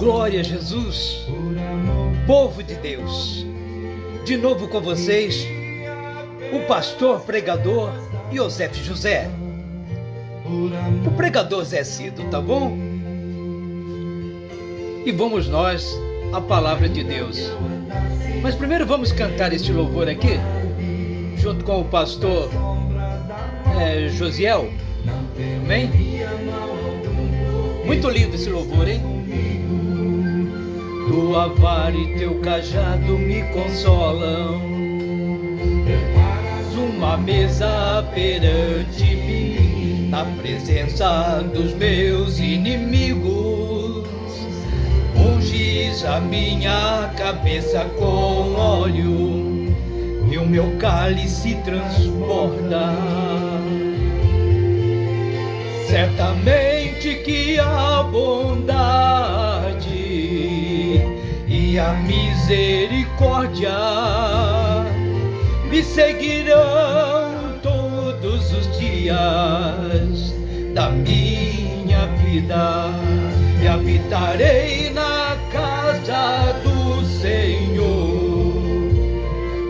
Glória a Jesus, povo de Deus, de novo com vocês, o pastor pregador Iosef José, o pregador Zé Cido, tá bom? E vamos nós à palavra de Deus. Mas primeiro vamos cantar este louvor aqui, junto com o pastor Josiel, amém? Muito lindo esse louvor, hein? Tua vara e teu cajado me consolam, uma mesa perante mim, na presença dos meus inimigos. Unges a minha cabeça com óleo e o meu cálice transborda. Certamente que a bondade e a misericórdia me seguirão todos os dias da minha vida, e habitarei na casa do Senhor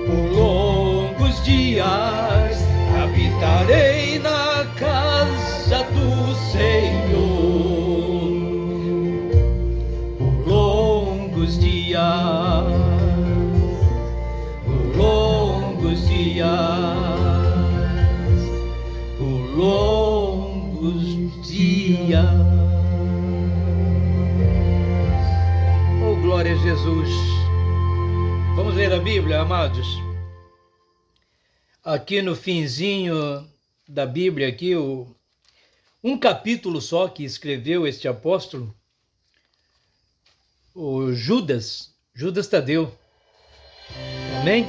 por longos dias. Habitarei na casa do Senhor por longos dias, por longos dias, por longos dias. Oh, glória a Jesus. Vamos ler a Bíblia, amados. Aqui no finzinho da Bíblia, aqui, um capítulo só que escreveu este apóstolo, o Judas Tadeu. Amém?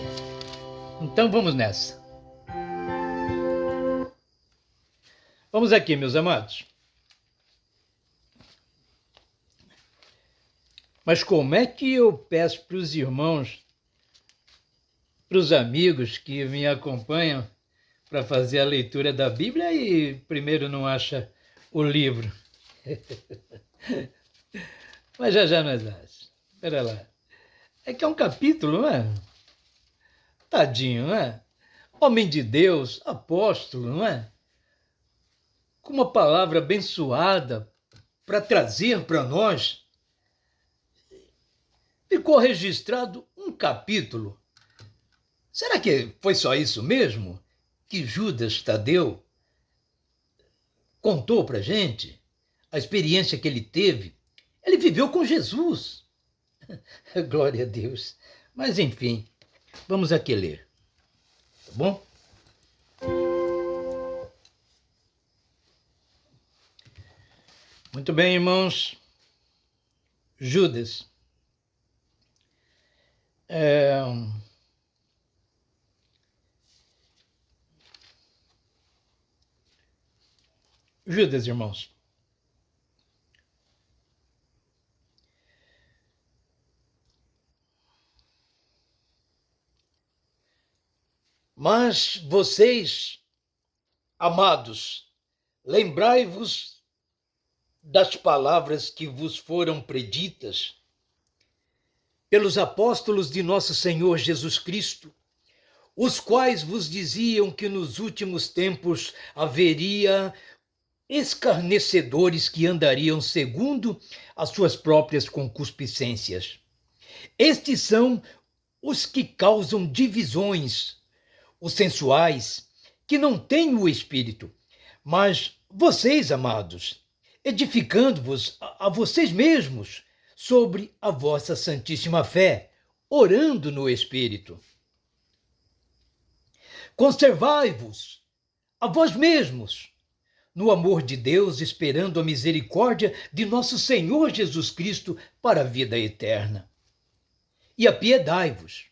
Então vamos nessa. Vamos aqui, meus amados. Mas como é que eu peço para os irmãos, para os amigos que me acompanham para fazer a leitura da Bíblia e primeiro não acha o livro? Mas já nós achamos. Espera lá. É que é um capítulo, não é? Tadinho, não é? Homem de Deus, apóstolo, não é? Com uma palavra abençoada para trazer para nós. Ficou registrado um capítulo. Será que foi só isso mesmo que Judas Tadeu contou para a gente? A experiência que ele teve? Ele viveu com Jesus. Glória a Deus. Mas enfim, vamos aqui ler. Tá bom? Muito bem, irmãos. Judas. Judas, irmãos. Mas vocês, amados, lembrai-vos das palavras que vos foram preditas pelos apóstolos de nosso Senhor Jesus Cristo, os quais vos diziam que nos últimos tempos haveria escarnecedores que andariam segundo as suas próprias concupiscências. Estes são os que causam divisões, os sensuais, que não têm o Espírito. Mas vocês, amados, edificando-vos a vocês mesmos sobre a vossa santíssima fé, orando no Espírito. Conservai-vos a vós mesmos no amor de Deus, esperando a misericórdia de nosso Senhor Jesus Cristo para a vida eterna. E apiedai-vos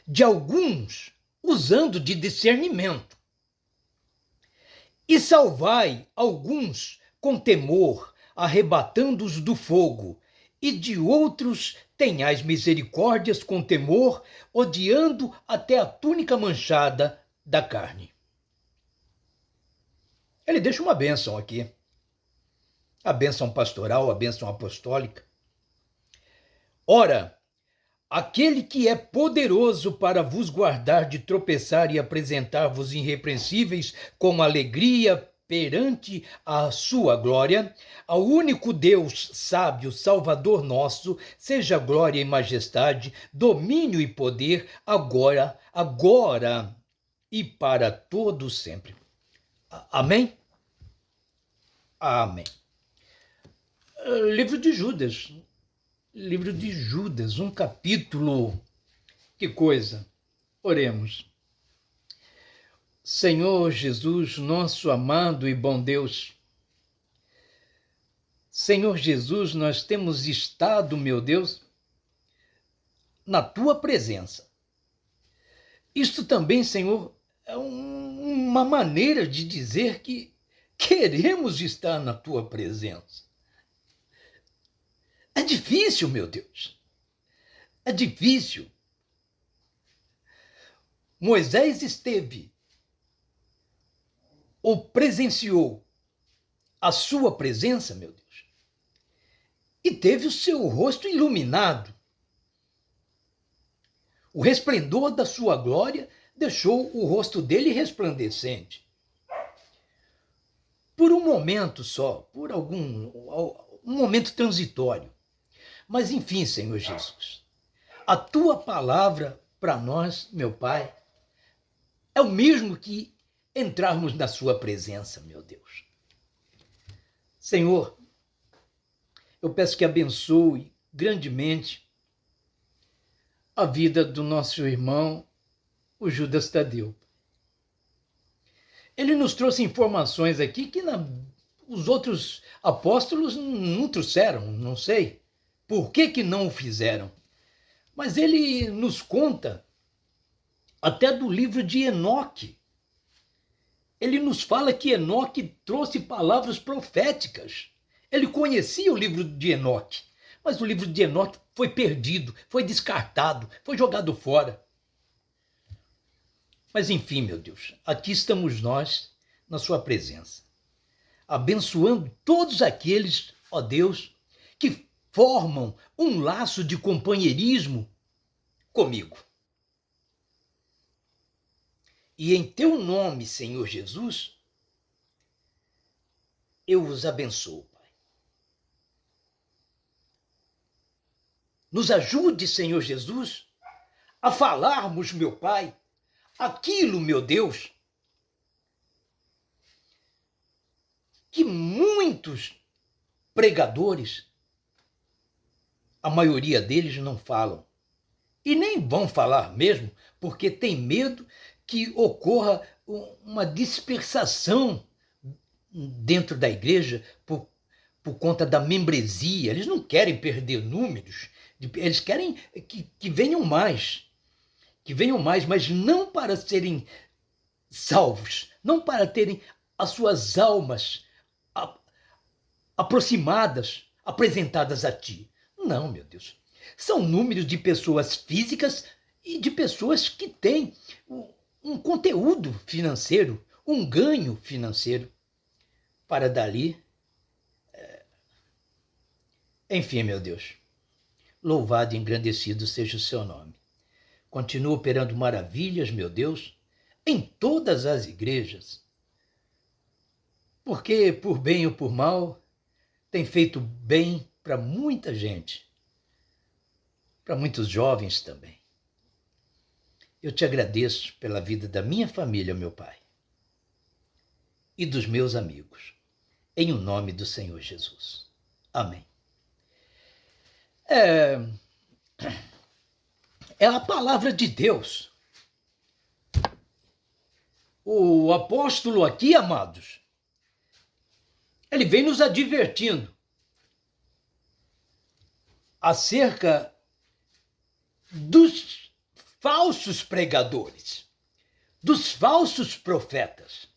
de alguns, usando de discernimento, e salvai alguns com temor, arrebatando-os do fogo, e de outros tenhais misericórdias com temor, odiando até a túnica manchada da carne. Ele deixa uma bênção aqui. A bênção pastoral, a bênção apostólica. Ora, aquele que é poderoso para vos guardar de tropeçar e apresentar-vos irrepreensíveis com alegria perante a sua glória, ao único Deus sábio, Salvador nosso, seja glória e majestade, domínio e poder, agora e para todo sempre. Amém? Amém. Livro de Judas. Livro de Judas, um capítulo. Que coisa. Oremos. Senhor Jesus, nosso amado e bom Deus. Senhor Jesus, nós temos estado, meu Deus, na tua presença. Isto também, Senhor, é uma maneira de dizer que queremos estar na tua presença. É difícil, meu Deus. É difícil. Moisés esteve ou presenciou a sua presença, meu Deus, e teve o seu rosto iluminado. O resplendor da sua glória deixou o rosto dele resplandecente. Por um momento só, por um momento transitório. Mas enfim, Senhor Jesus, a tua palavra para nós, meu Pai, é o mesmo que entrarmos na sua presença, meu Deus. Senhor, eu peço que abençoe grandemente a vida do nosso irmão, o Judas Tadeu. Ele nos trouxe informações aqui que os outros apóstolos não trouxeram, não sei por que não o fizeram. Mas ele nos conta até do livro de Enoque. Ele nos fala que Enoque trouxe palavras proféticas. Ele conhecia o livro de Enoque, mas o livro de Enoque foi perdido, foi descartado, foi jogado fora. Mas enfim, meu Deus, aqui estamos nós na sua presença, abençoando todos aqueles, ó Deus, que formam um laço de companheirismo comigo. E em teu nome, Senhor Jesus, eu os abençoo, Pai. Nos ajude, Senhor Jesus, a falarmos, meu Pai, aquilo, meu Deus, que muitos pregadores, a maioria deles não falam. E nem vão falar mesmo, porque tem medo que ocorra uma dispersação dentro da igreja por conta da membresia. Eles não querem perder números, eles querem que venham mais. Que venham mais, mas não para serem salvos, não para terem as suas almas aproximadas, apresentadas a ti. Não, meu Deus. São números de pessoas físicas e de pessoas que têm um conteúdo financeiro, um ganho financeiro, para dali. Enfim, meu Deus, louvado e engrandecido seja o seu nome. Continua operando maravilhas, meu Deus, em todas as igrejas. Porque, por bem ou por mal, tem feito bem para muita gente, para muitos jovens também. Eu te agradeço pela vida da minha família, meu Pai, e dos meus amigos, em o nome do Senhor Jesus. Amém. É a palavra de Deus. O apóstolo aqui, amados, ele vem nos advertindo acerca dos falsos pregadores, dos falsos profetas,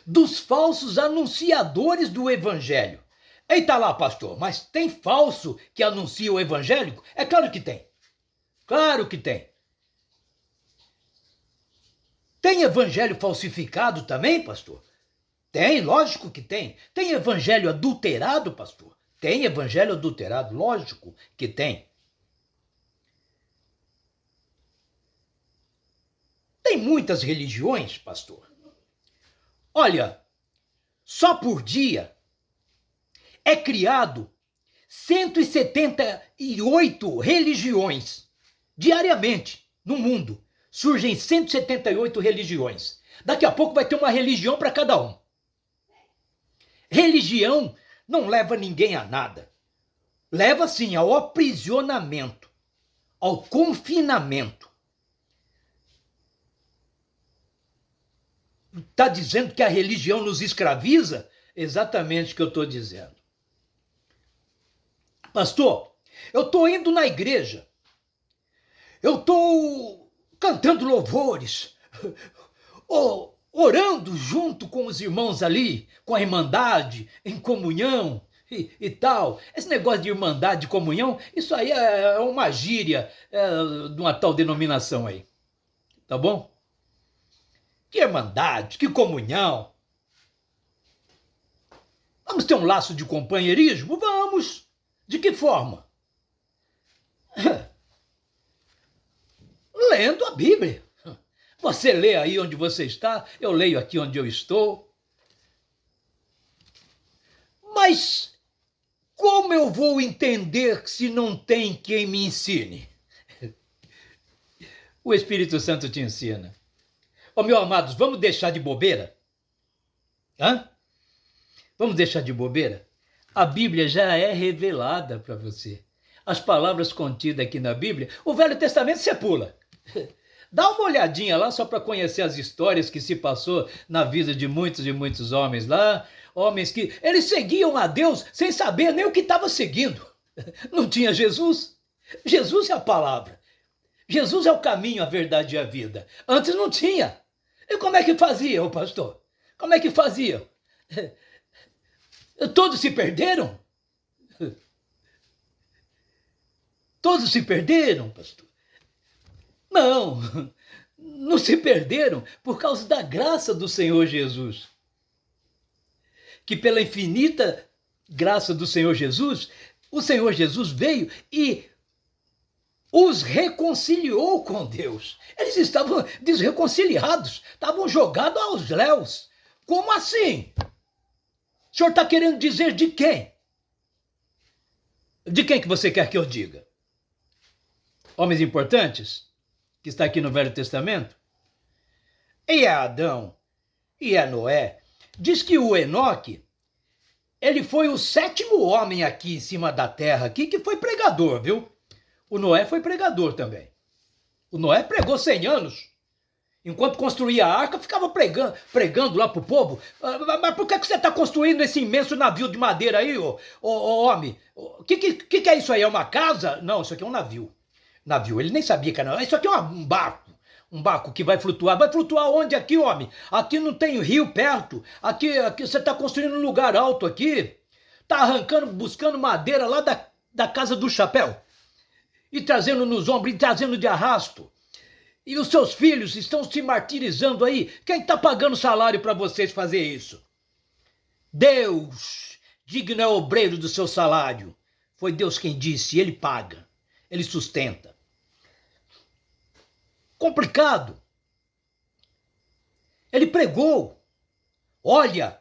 dos falsos anunciadores do evangelho. Eita lá, pastor, mas tem falso que anuncia o evangelho? É claro que tem. Claro que tem. Tem evangelho falsificado também, pastor? Tem, lógico que tem. Tem evangelho adulterado, pastor? Tem evangelho adulterado, lógico que tem. Tem muitas religiões, pastor. Olha, só por dia é criado 178 religiões. Diariamente, no mundo, surgem 178 religiões. Daqui a pouco vai ter uma religião para cada um. Religião não leva ninguém a nada. Leva, sim, ao aprisionamento, ao confinamento. Está dizendo que a religião nos escraviza? Exatamente o que eu estou dizendo. Pastor, eu estou indo na igreja. Eu estou cantando louvores, orando junto com os irmãos ali, com a irmandade, em comunhão e tal. Esse negócio de irmandade, de comunhão, isso aí é uma gíria de uma tal denominação aí. Tá bom? Que irmandade, que comunhão. Vamos ter um laço de companheirismo? Vamos. De que forma? Lendo a Bíblia. Você lê aí onde você está, eu leio aqui onde eu estou. Mas como eu vou entender se não tem quem me ensine? O Espírito Santo te ensina. Ó, meus amados, vamos deixar de bobeira? Hã? Vamos deixar de bobeira? A Bíblia já é revelada para você. As palavras contidas aqui na Bíblia, o Velho Testamento você pula. Dá uma olhadinha lá só para conhecer as histórias que se passou na vida de muitos e muitos homens lá. Homens que eles seguiam a Deus sem saber nem o que estava seguindo. Não tinha Jesus? Jesus é a palavra. Jesus é o caminho, a verdade e a vida. Antes não tinha. E como é que fazia, o pastor? Como é que fazia? Todos se perderam? Todos se perderam, pastor? Não, não se perderam por causa da graça do Senhor Jesus. Que pela infinita graça do Senhor Jesus, o Senhor Jesus veio e os reconciliou com Deus. Eles estavam desreconciliados, estavam jogados aos léus. Como assim? O senhor está querendo dizer de quem? De quem que você quer que eu diga? Homens importantes? Que está aqui no Velho Testamento? E é Adão, e é Noé. Diz que o Enoque, ele foi o 7º homem aqui em cima da terra, aqui, que foi pregador, viu? O Noé foi pregador também. O Noé pregou 100 anos. Enquanto construía a arca, ficava pregando lá pro povo. Mas por que você está construindo esse imenso navio de madeira aí, ô homem? O que é isso aí? É uma casa? Não, isso aqui é um navio. Navio, ele nem sabia que era. Isso aqui é um barco. Um barco que vai flutuar. Vai flutuar onde aqui, homem? Aqui não tem rio perto. Aqui você está construindo um lugar alto aqui. Está arrancando, buscando madeira lá da casa do chapéu. E trazendo nos ombros, e trazendo de arrasto. E os seus filhos estão se martirizando aí. Quem está pagando salário para vocês fazer isso? Deus, digno é o obreiro do seu salário. Foi Deus quem disse, ele paga, ele sustenta. Complicado. Ele pregou. Olha,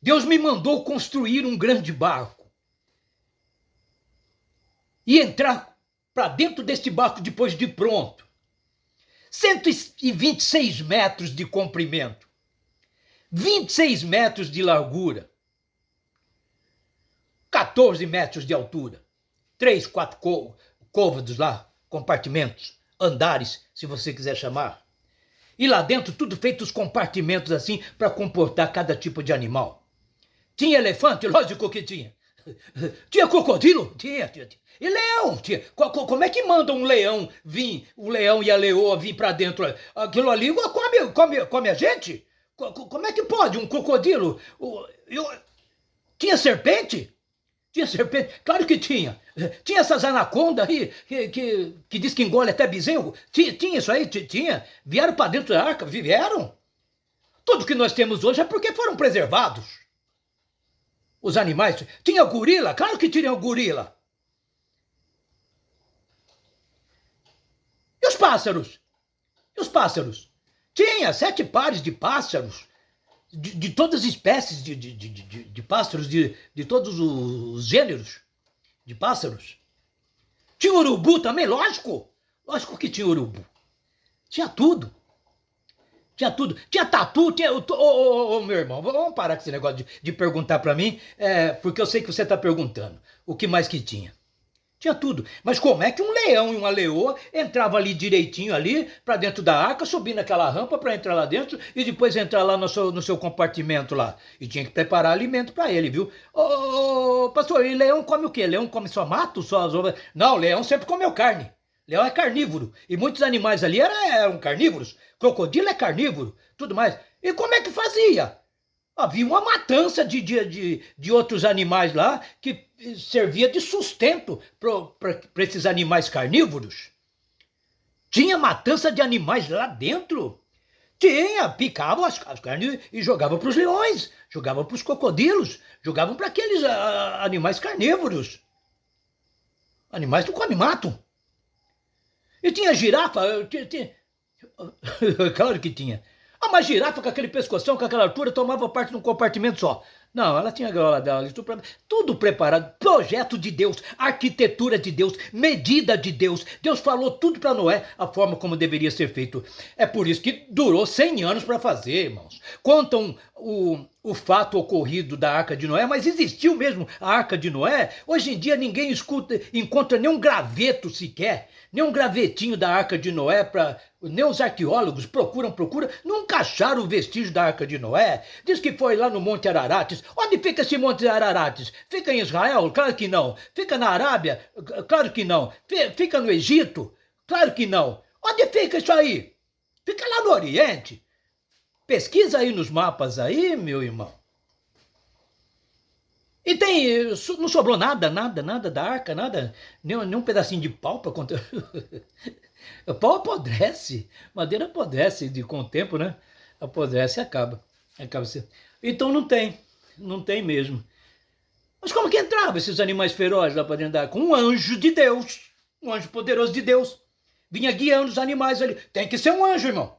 Deus me mandou construir um grande barco. E entrar para dentro deste barco depois de pronto. 126 metros de comprimento. 26 metros de largura. 14 metros de altura. 3, 4 côvados lá, compartimentos, andares, se você quiser chamar. E lá dentro tudo feito os compartimentos assim para comportar cada tipo de animal. Tinha elefante? Lógico que tinha. Tinha crocodilo? Tinha. E leão? Tinha. Como é que manda um leão vir, o leão e a leoa vir para dentro? Aquilo ali come a gente? Como é que pode um crocodilo? Tinha serpente? Tinha serpente? Claro que tinha. Tinha essas anacondas aí que diz que engole até bezerro? Tinha isso aí? Tinha. Vieram para dentro da arca? Vieram. Tudo que nós temos hoje é porque foram preservados. Os animais. Tinha gorila? Claro que tinha gorila. E os pássaros? E os pássaros? Tinha 7 pares de pássaros, de todas as espécies de pássaros, de todos os gêneros de pássaros. Tinha urubu também, lógico. Lógico que tinha urubu. Tinha tudo. Tinha tudo. Tinha tatu, tinha. Meu irmão, vamos parar com esse negócio de perguntar pra mim, porque eu sei que você tá perguntando. O que mais que tinha? Tinha tudo. Mas como é que um leão e uma leoa entrava ali direitinho ali para dentro da arca, subindo aquela rampa para entrar lá dentro e depois entrar lá no seu compartimento lá? E tinha que preparar alimento para ele, viu? Ô, pastor, e leão come o quê? Leão come só mato? Não, leão sempre comeu carne. Leão é carnívoro. E muitos animais ali eram carnívoros. Crocodilo é carnívoro, tudo mais. E como é que fazia? Havia uma matança de outros animais lá que servia de sustento para esses animais carnívoros. Tinha matança de animais lá dentro. Tinha, picavam as carnes e jogavam para os leões, jogavam para os crocodilos, jogavam para aqueles animais carnívoros. Animais do come mato. E tinha girafa, claro que tinha. Mas girafa com aquele pescoção, com aquela altura, tomava parte de um compartimento só. Não, ela tinha a gaiola dela, tudo preparado, projeto de Deus, arquitetura de Deus, medida de Deus. Deus falou tudo para Noé, a forma como deveria ser feito. É por isso que durou 100 anos para fazer, irmãos. Contam o fato ocorrido da Arca de Noé, mas existiu mesmo a Arca de Noé? Hoje em dia ninguém encontra nenhum graveto sequer, nem um gravetinho da Arca de Noé, nem os arqueólogos procuram, nunca acharam o vestígio da Arca de Noé. Diz que foi lá no Monte Ararates. Onde fica esse Monte Ararates? Fica em Israel? Claro que não. Fica na Arábia? Claro que não. Fica no Egito? Claro que não. Onde fica isso aí? Fica lá no Oriente. Pesquisa aí nos mapas aí, meu irmão. E não sobrou nada da arca, nada, nem um pedacinho de pau para contar. O pau apodrece, madeira apodrece com o tempo, né? Apodrece e acaba sendo. Então não tem mesmo. Mas como que entravam esses animais ferozes lá para dentro da arca? Um anjo de Deus, um anjo poderoso de Deus, vinha guiando os animais ali. Tem que ser um anjo, irmão.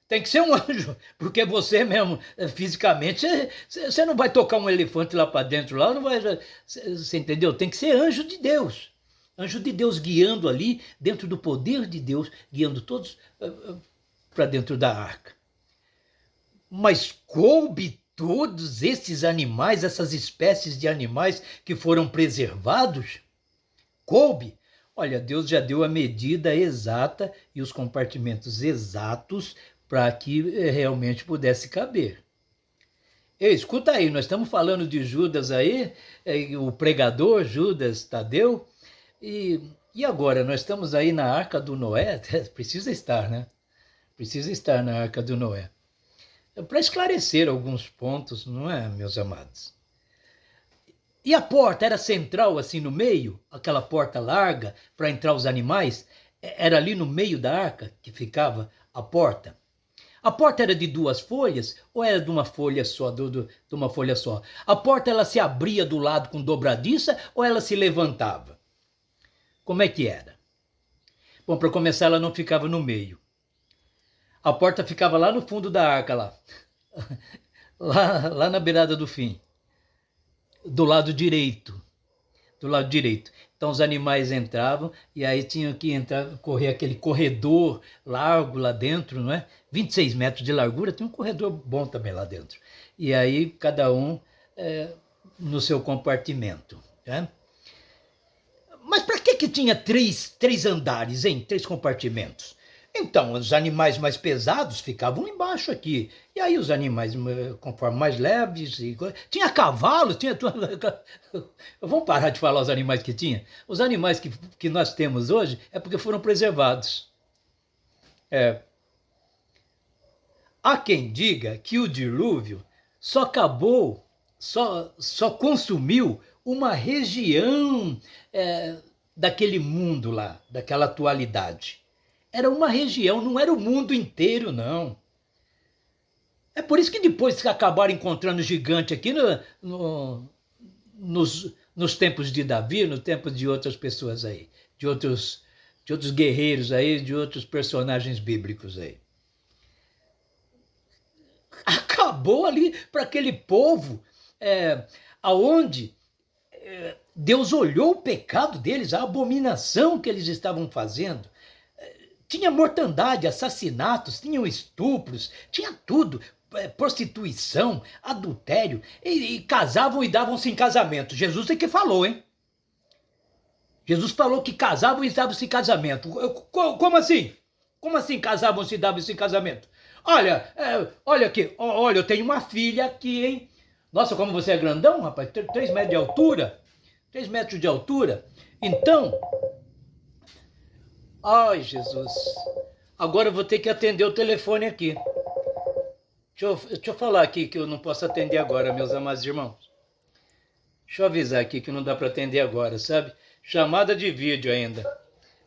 Tem que ser um anjo, porque você mesmo, fisicamente, você não vai tocar um elefante lá para dentro, lá, não vai, você entendeu? Tem que ser anjo de Deus. Anjo de Deus guiando ali, dentro do poder de Deus, guiando todos para dentro da arca. Mas coube todos esses animais, essas espécies de animais que foram preservados? Coube? Olha, Deus já deu a medida exata e os compartimentos exatos para que realmente pudesse caber. Ei, escuta aí, nós estamos falando de Judas aí, o pregador Judas Tadeu, e agora nós estamos aí na Arca do Noé, precisa estar, né? Precisa estar na Arca do Noé. Para esclarecer alguns pontos, não é, meus amados? E a porta era central, assim, no meio, aquela porta larga para entrar os animais, era ali no meio da arca que ficava a porta. A porta era de 2 folhas ou era de uma folha só, de uma folha só? A porta ela se abria do lado com dobradiça ou ela se levantava? Como é que era? Bom, para começar, ela não ficava no meio. A porta ficava lá no fundo da arca, lá na beirada do fim, do lado direito. Do lado direito. Então os animais entravam e aí tinham que correr aquele corredor largo lá dentro, não é? 26 metros de largura, tem um corredor bom também lá dentro. E aí cada um no seu compartimento. Né? Mas para que tinha três andares, hein? 3 compartimentos? Então, os animais mais pesados ficavam embaixo aqui. E aí os animais, conforme mais leves... Tinha cavalo, tinha... Vamos parar de falar os animais que tinha? Os animais que nós temos hoje é porque foram preservados. Há quem diga que o dilúvio só acabou, só consumiu uma região daquele mundo lá, daquela atualidade. Era uma região, não era o mundo inteiro, não. É por isso que depois que acabaram encontrando gigante aqui nos tempos de Davi, no tempo de outras pessoas aí, de outros de outros guerreiros aí, de outros personagens bíblicos aí. Acabou ali para aquele povo, aonde Deus olhou o pecado deles, a abominação que eles estavam fazendo. Tinha mortandade, assassinatos, tinham estupros, tinha tudo, prostituição, adultério, e casavam e davam-se em casamento. Jesus é que falou, hein? Jesus falou que casavam e davam-se em casamento. Como assim? Como assim casavam-se e davam-se em casamento? Olha, olha aqui, olha, eu tenho uma filha aqui, hein? Nossa, como você é grandão, rapaz, 3 metros de altura, 3 metros de altura. Então, ai, Jesus, agora eu vou ter que atender o telefone aqui. Deixa eu falar aqui que eu não posso atender agora, meus amados irmãos. Deixa eu avisar aqui que não dá para atender agora, sabe? Chamada de vídeo ainda.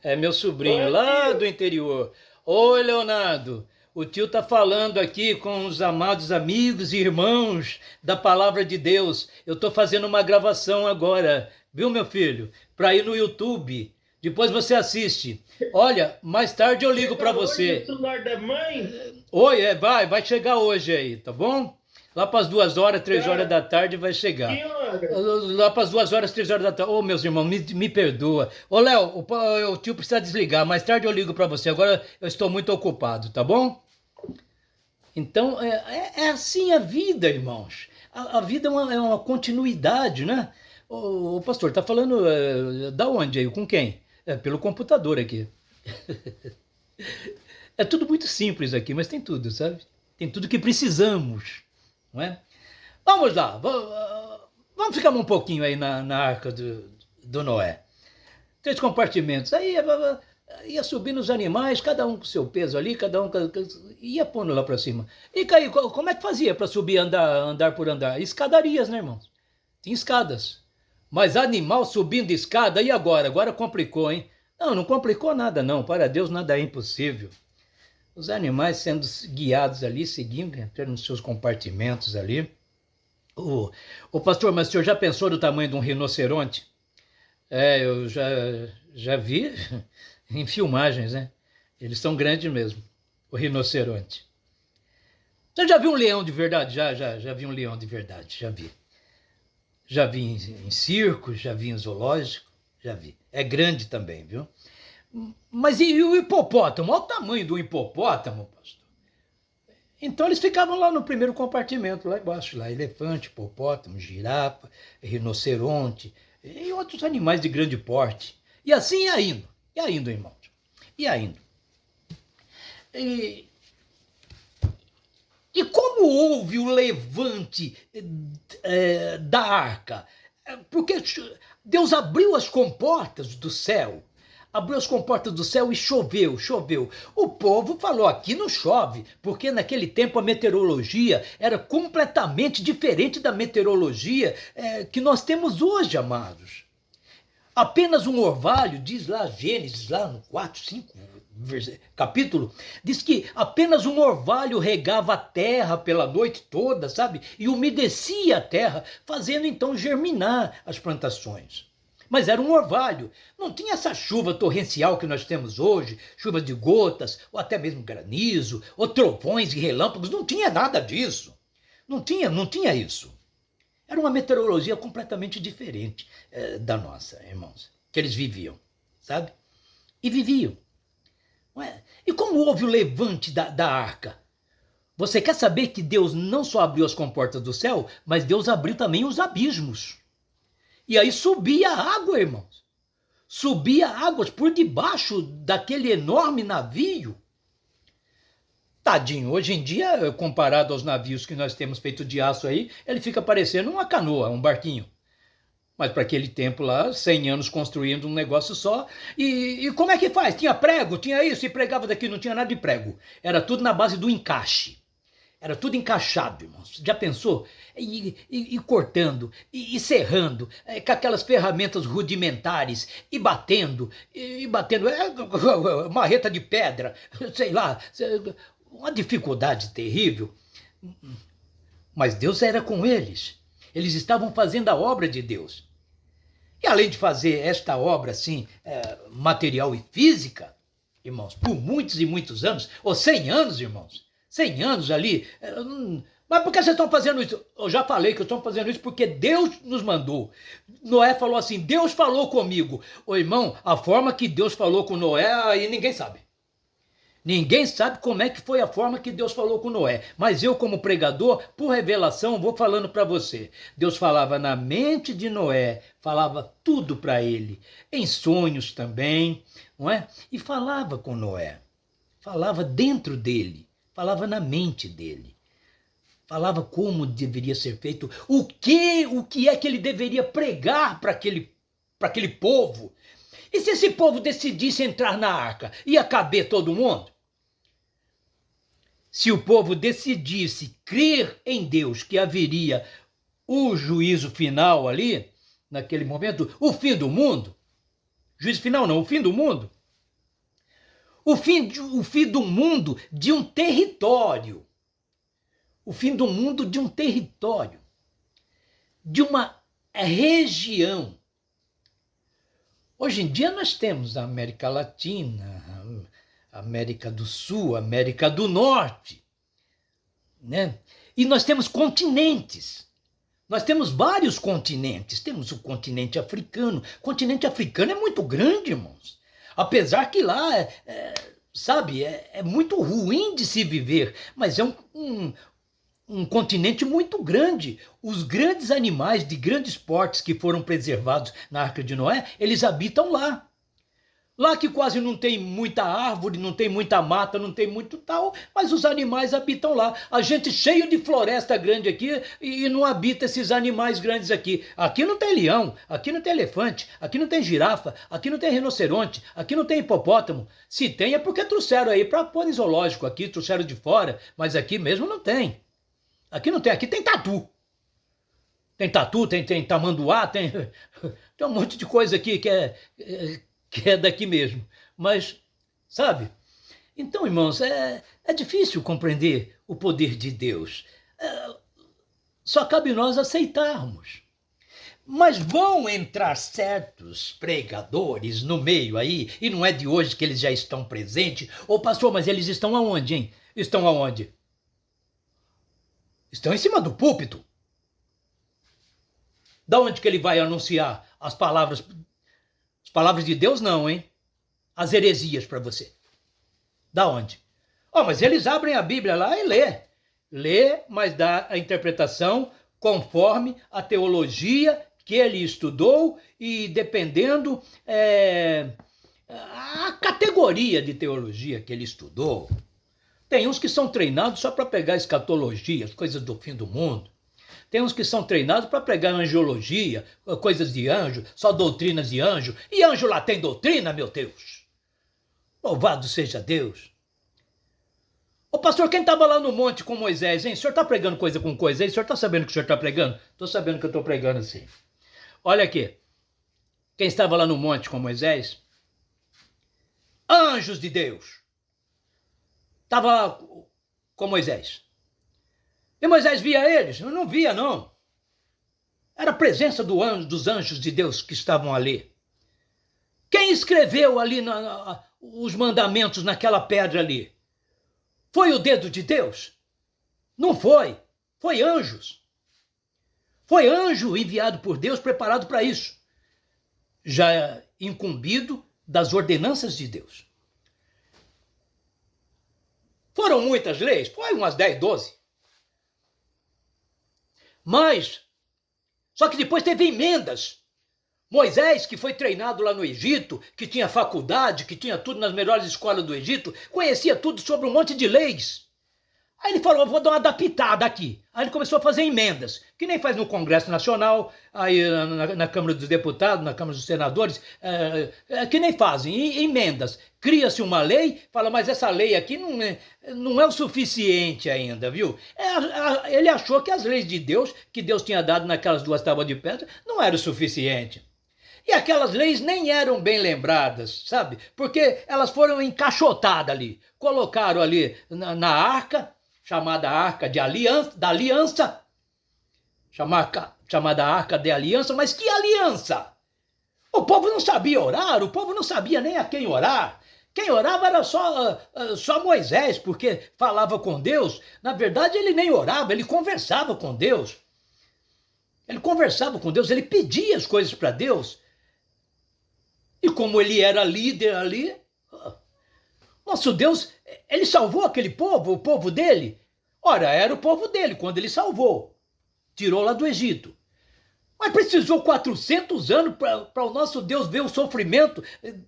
É meu sobrinho lá do interior. Oi, Leonardo. O tio tá falando aqui com os amados amigos e irmãos da Palavra de Deus. Eu tô fazendo uma gravação agora, viu, meu filho? Para ir no YouTube. Depois você assiste. Olha, mais tarde eu ligo para você. O celular da mãe? Oi, vai chegar hoje aí, tá bom? Lá para as 2 horas, 3 horas da tarde vai chegar. Que hora? Lá para as 2 horas, 3 horas da tarde. Ô, meus irmãos, me perdoa. Ô, Léo, o tio precisa desligar. Mais tarde eu ligo para você. Agora eu estou muito ocupado, tá bom? Então, é assim a vida, irmãos. A vida é uma continuidade, né? O pastor, tá falando da onde aí? Com quem? Pelo computador aqui. É tudo muito simples aqui, mas tem tudo, sabe? Tem tudo que precisamos, não é? Vamos lá, vamos ficar um pouquinho aí na arca do Noé. 3 compartimentos. Aí ia subindo os animais, cada um com seu peso ali, cada um ia pondo lá para cima. E caiu, como é que fazia para subir, andar por andar? Escadarias, né, irmãos? Tinha escadas. Mas animal subindo escada, e agora? Agora complicou, hein? Não complicou nada não, para Deus nada é impossível. Os animais sendo guiados ali, seguindo, entrando nos seus compartimentos ali. O pastor, mas o senhor já pensou do tamanho de um rinoceronte? Eu já vi em filmagens, né? Eles são grandes mesmo, o rinoceronte. Você já viu um leão de verdade? Já vi um leão de verdade, já vi. Já vi em circo, já vi em zoológico, já vi. É grande também, viu? Mas e o hipopótamo? Olha o tamanho do hipopótamo, pastor. Então eles ficavam lá no primeiro compartimento, lá embaixo, lá, elefante, hipopótamo, girafa, rinoceronte e outros animais de grande porte. E assim ia indo, irmãos, ia indo. E como houve o levante da arca? Porque Deus abriu as comportas do céu. Abriu as comportas do céu e choveu. O povo falou, aqui não chove, porque naquele tempo a meteorologia era completamente diferente da meteorologia que nós temos hoje, amados. Apenas um orvalho, diz lá Gênesis, lá no 4, 5 capítulo, diz que apenas um orvalho regava a terra pela noite toda, sabe? E umedecia a terra, fazendo então germinar as plantações. Mas era um orvalho, não tinha essa chuva torrencial que nós temos hoje, chuva de gotas, ou até mesmo granizo, ou trovões e relâmpagos, não tinha nada disso. Não tinha isso. Era uma meteorologia completamente diferente da nossa, irmãos, que eles viviam, sabe? E viviam. Não é? E como houve o levante da arca? Você quer saber que Deus não só abriu as comportas do céu, mas Deus abriu também os abismos. E aí subia água, irmãos. Subia águas por debaixo daquele enorme navio. Tadinho, hoje em dia, comparado aos navios que nós temos feito de aço aí, ele fica parecendo uma canoa, um barquinho. Mas para aquele tempo lá, 100 anos construindo um negócio só. E como é que faz? Tinha prego, tinha isso, e pregava daqui, não tinha nada de prego. Era tudo na base do encaixe. Era tudo encaixado, irmãos. Já pensou? E cortando, e serrando, com aquelas ferramentas rudimentares, e batendo, marreta de pedra, sei lá, uma dificuldade terrível. Mas Deus era com eles. Eles estavam fazendo a obra de Deus. E além de fazer esta obra assim, material e física, irmãos, por muitos e muitos anos, ou 100 anos, irmãos, 100 anos ali, mas por que vocês estão fazendo isso? Eu já falei que eu estou fazendo isso porque Deus nos mandou. Noé falou assim, Deus falou comigo. Ô irmão, a forma que Deus falou com Noé, aí ninguém sabe. Ninguém sabe como é que foi a forma que Deus falou com Noé. Mas eu, como pregador, por revelação, vou falando para você. Deus falava na mente de Noé, falava tudo para ele, em sonhos também, não é? E falava com Noé, falava dentro dele, falava na mente dele. Falava como deveria ser feito, o que é que ele deveria pregar para aquele povo. E se esse povo decidisse entrar na arca, ia caber todo mundo? Se o povo decidisse crer em Deus, que haveria o juízo final ali, naquele momento, o fim do mundo, juízo final não, o fim do mundo, o fim do mundo de um território, o fim do mundo de um território, de uma região. Hoje em dia nós temos a América Latina, América do Sul, América do Norte, né? E nós temos continentes. Nós temos vários continentes. Temos o continente africano. O continente africano é muito grande, irmãos. Apesar que lá, sabe, é muito ruim de se viver, mas é um continente muito grande. Os grandes animais de grandes portes que foram preservados na Arca de Noé, eles habitam lá. Lá que quase não tem muita árvore, não tem muita mata, não tem muito tal, mas os animais habitam lá. A gente cheio de floresta grande aqui e não habita esses animais grandes aqui. Aqui não tem leão, aqui não tem elefante, aqui não tem girafa, aqui não tem rinoceronte, aqui não tem hipopótamo. Se tem é porque trouxeram aí para pôr em zoológico, aqui trouxeram de fora, mas aqui mesmo não tem. Aqui não tem, aqui tem tatu. Tem tatu, tem tamanduá, tem um monte de coisa aqui que é daqui mesmo. Mas, sabe? Então, irmãos, é difícil compreender o poder de Deus. Só cabe nós aceitarmos. Mas vão entrar certos pregadores no meio aí, e não é de hoje que eles já estão presentes. Ô pastor, mas eles estão aonde, hein? Estão aonde? Estão em cima do púlpito. Da onde que ele vai anunciar as palavras? As palavras de Deus não, hein? As heresias para você. Da onde? Mas eles abrem a Bíblia lá e lê. Lê, mas dá a interpretação conforme a teologia que ele estudou e dependendo a categoria de teologia que ele estudou. Tem uns que são treinados só para pegar escatologia, as coisas do fim do mundo. Tem uns que são treinados para pregar angiologia, coisas de anjo, só doutrinas de anjo. E anjo lá tem doutrina, meu Deus? Louvado seja Deus. Ô pastor, quem estava lá no monte com Moisés, hein? O senhor está pregando coisa com coisa aí? O senhor está sabendo que o senhor está pregando? Estou sabendo que eu estou pregando sim. Olha aqui. Quem estava lá no monte com Moisés? Anjos de Deus. Estava lá com Moisés. E Moisés via eles? Eu não via, não. Era a presença dos anjos de Deus que estavam ali. Quem escreveu ali os mandamentos naquela pedra ali? Foi o dedo de Deus? Não foi. Foi anjos. Foi anjo enviado por Deus, preparado para isso. Já incumbido das ordenanças de Deus. Foram muitas leis? Foi umas 10, 12. Mas, só que depois teve emendas. Moisés, que foi treinado lá no Egito, que tinha faculdade, que tinha tudo nas melhores escolas do Egito, conhecia tudo sobre um monte de leis. Aí ele falou, vou dar uma adaptada aqui. Aí ele começou a fazer emendas, que nem faz no Congresso Nacional, aí na Câmara dos Deputados, na Câmara dos Senadores, que nem fazem, emendas. Cria-se uma lei, fala, mas essa lei aqui não é o suficiente ainda, viu? Ele achou que as leis de Deus, que Deus tinha dado naquelas 2 tábuas de pedra, não era o suficiente. E aquelas leis nem eram bem lembradas, sabe? Porque elas foram encaixotadas ali. Colocaram ali na arca, chamada Arca da Aliança, chamada Arca de Aliança, mas que aliança? O povo não sabia orar, o povo não sabia nem a quem orar. Quem orava era só Moisés, porque falava com Deus. Na verdade, ele nem orava, ele conversava com Deus. Ele conversava com Deus, ele pedia as coisas para Deus. E como ele era líder ali, nosso Deus, ele salvou aquele povo, o povo dele. Ora, era o povo dele quando ele salvou. Tirou lá do Egito. Mas precisou 400 anos para o nosso Deus ver o sofrimento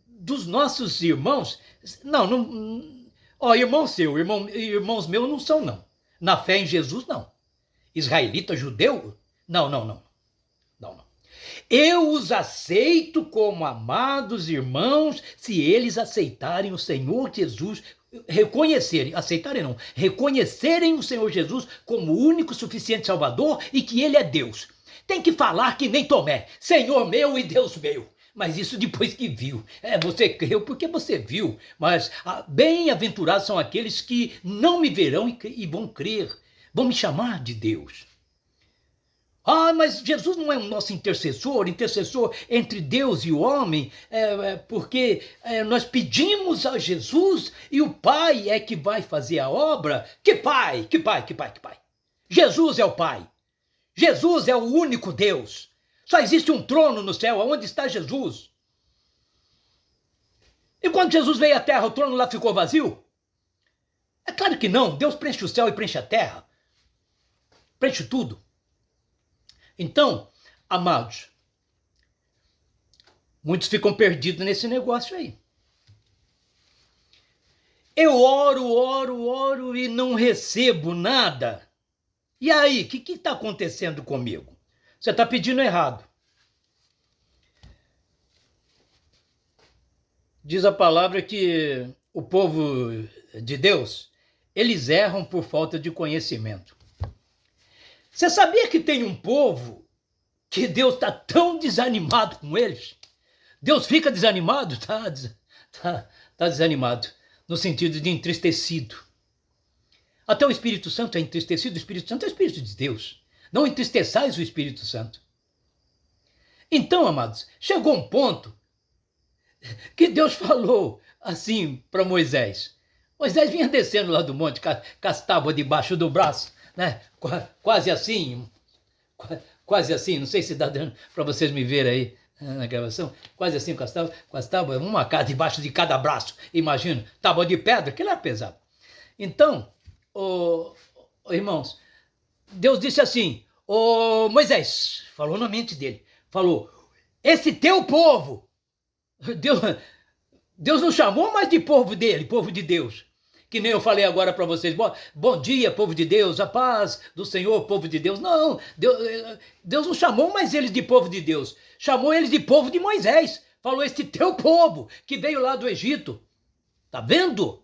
dos nossos irmãos? Não. Ó, irmão seu, irmãos meus não são, não. Na fé em Jesus, não. Israelita, judeu? Não. Eu os aceito como amados irmãos se eles aceitarem o Senhor Jesus, reconhecerem o Senhor Jesus como o único suficiente Salvador e que Ele é Deus. Tem que falar que nem Tomé, Senhor meu e Deus meu. Mas isso depois que viu. Você creu porque você viu. Mas bem-aventurados são aqueles que não me verão e vão crer. Vão me chamar de Deus. Mas Jesus não é o nosso intercessor entre Deus e o homem, porque nós pedimos a Jesus e o Pai é que vai fazer a obra. Que Pai? Jesus é o Pai. Jesus é o único Deus. Só existe um trono no céu, onde está Jesus. E quando Jesus veio à terra, o trono lá ficou vazio? É claro que não. Deus preenche o céu e preenche a terra. Preenche tudo. Então, amados, muitos ficam perdidos nesse negócio aí. Eu oro e não recebo nada. E aí, o que está acontecendo comigo? Você está pedindo errado. Diz a palavra que o povo de Deus, eles erram por falta de conhecimento. Você sabia que tem um povo que Deus está tão desanimado com eles? Deus fica desanimado? Tá desanimado, no sentido de entristecido. Até o Espírito Santo é entristecido, o Espírito Santo é o Espírito de Deus. Não entristeçais o Espírito Santo. Então, amados, chegou um ponto que Deus falou assim para Moisés. Moisés vinha descendo lá do monte com as tábuas debaixo do braço, né? Quase assim, não sei se dá dando para vocês me verem aí na gravação, quase assim com as tábuas, uma debaixo de cada braço, imagina, tábua de pedra, aquilo era pesado. Então, irmãos, Deus disse assim, Moisés, falou na mente dele, falou, esse teu povo, Deus não chamou mais de povo dele, povo de Deus, que nem eu falei agora para vocês, bom dia, povo de Deus, a paz do Senhor, povo de Deus. Não, Deus não chamou mais eles de povo de Deus, chamou eles de povo de Moisés, falou, esse teu povo que veio lá do Egito, tá vendo?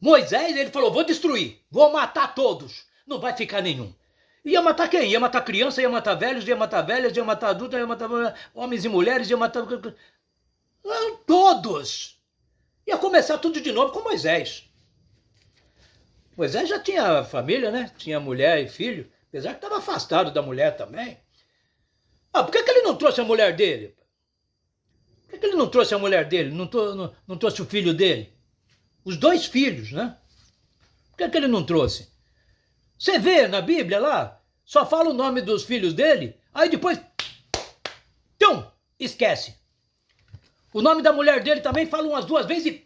Moisés, ele falou, vou destruir, vou matar todos, não vai ficar nenhum. Ia matar quem? Ia matar criança, ia matar velhos, ia matar velhas, ia matar adultos, ia matar homens e mulheres, ia matar todos. Ia começar tudo de novo com Moisés. Moisés já tinha família, né? Tinha mulher e filho, apesar que estava afastado da mulher também. Por que ele não trouxe a mulher dele? Por que ele não trouxe a mulher dele? Não trouxe o filho dele? Os 2 filhos, né? Por que ele não trouxe? Você vê na Bíblia lá, só fala o nome dos filhos dele, aí depois, esquece. O nome da mulher dele também fala umas 2 vezes e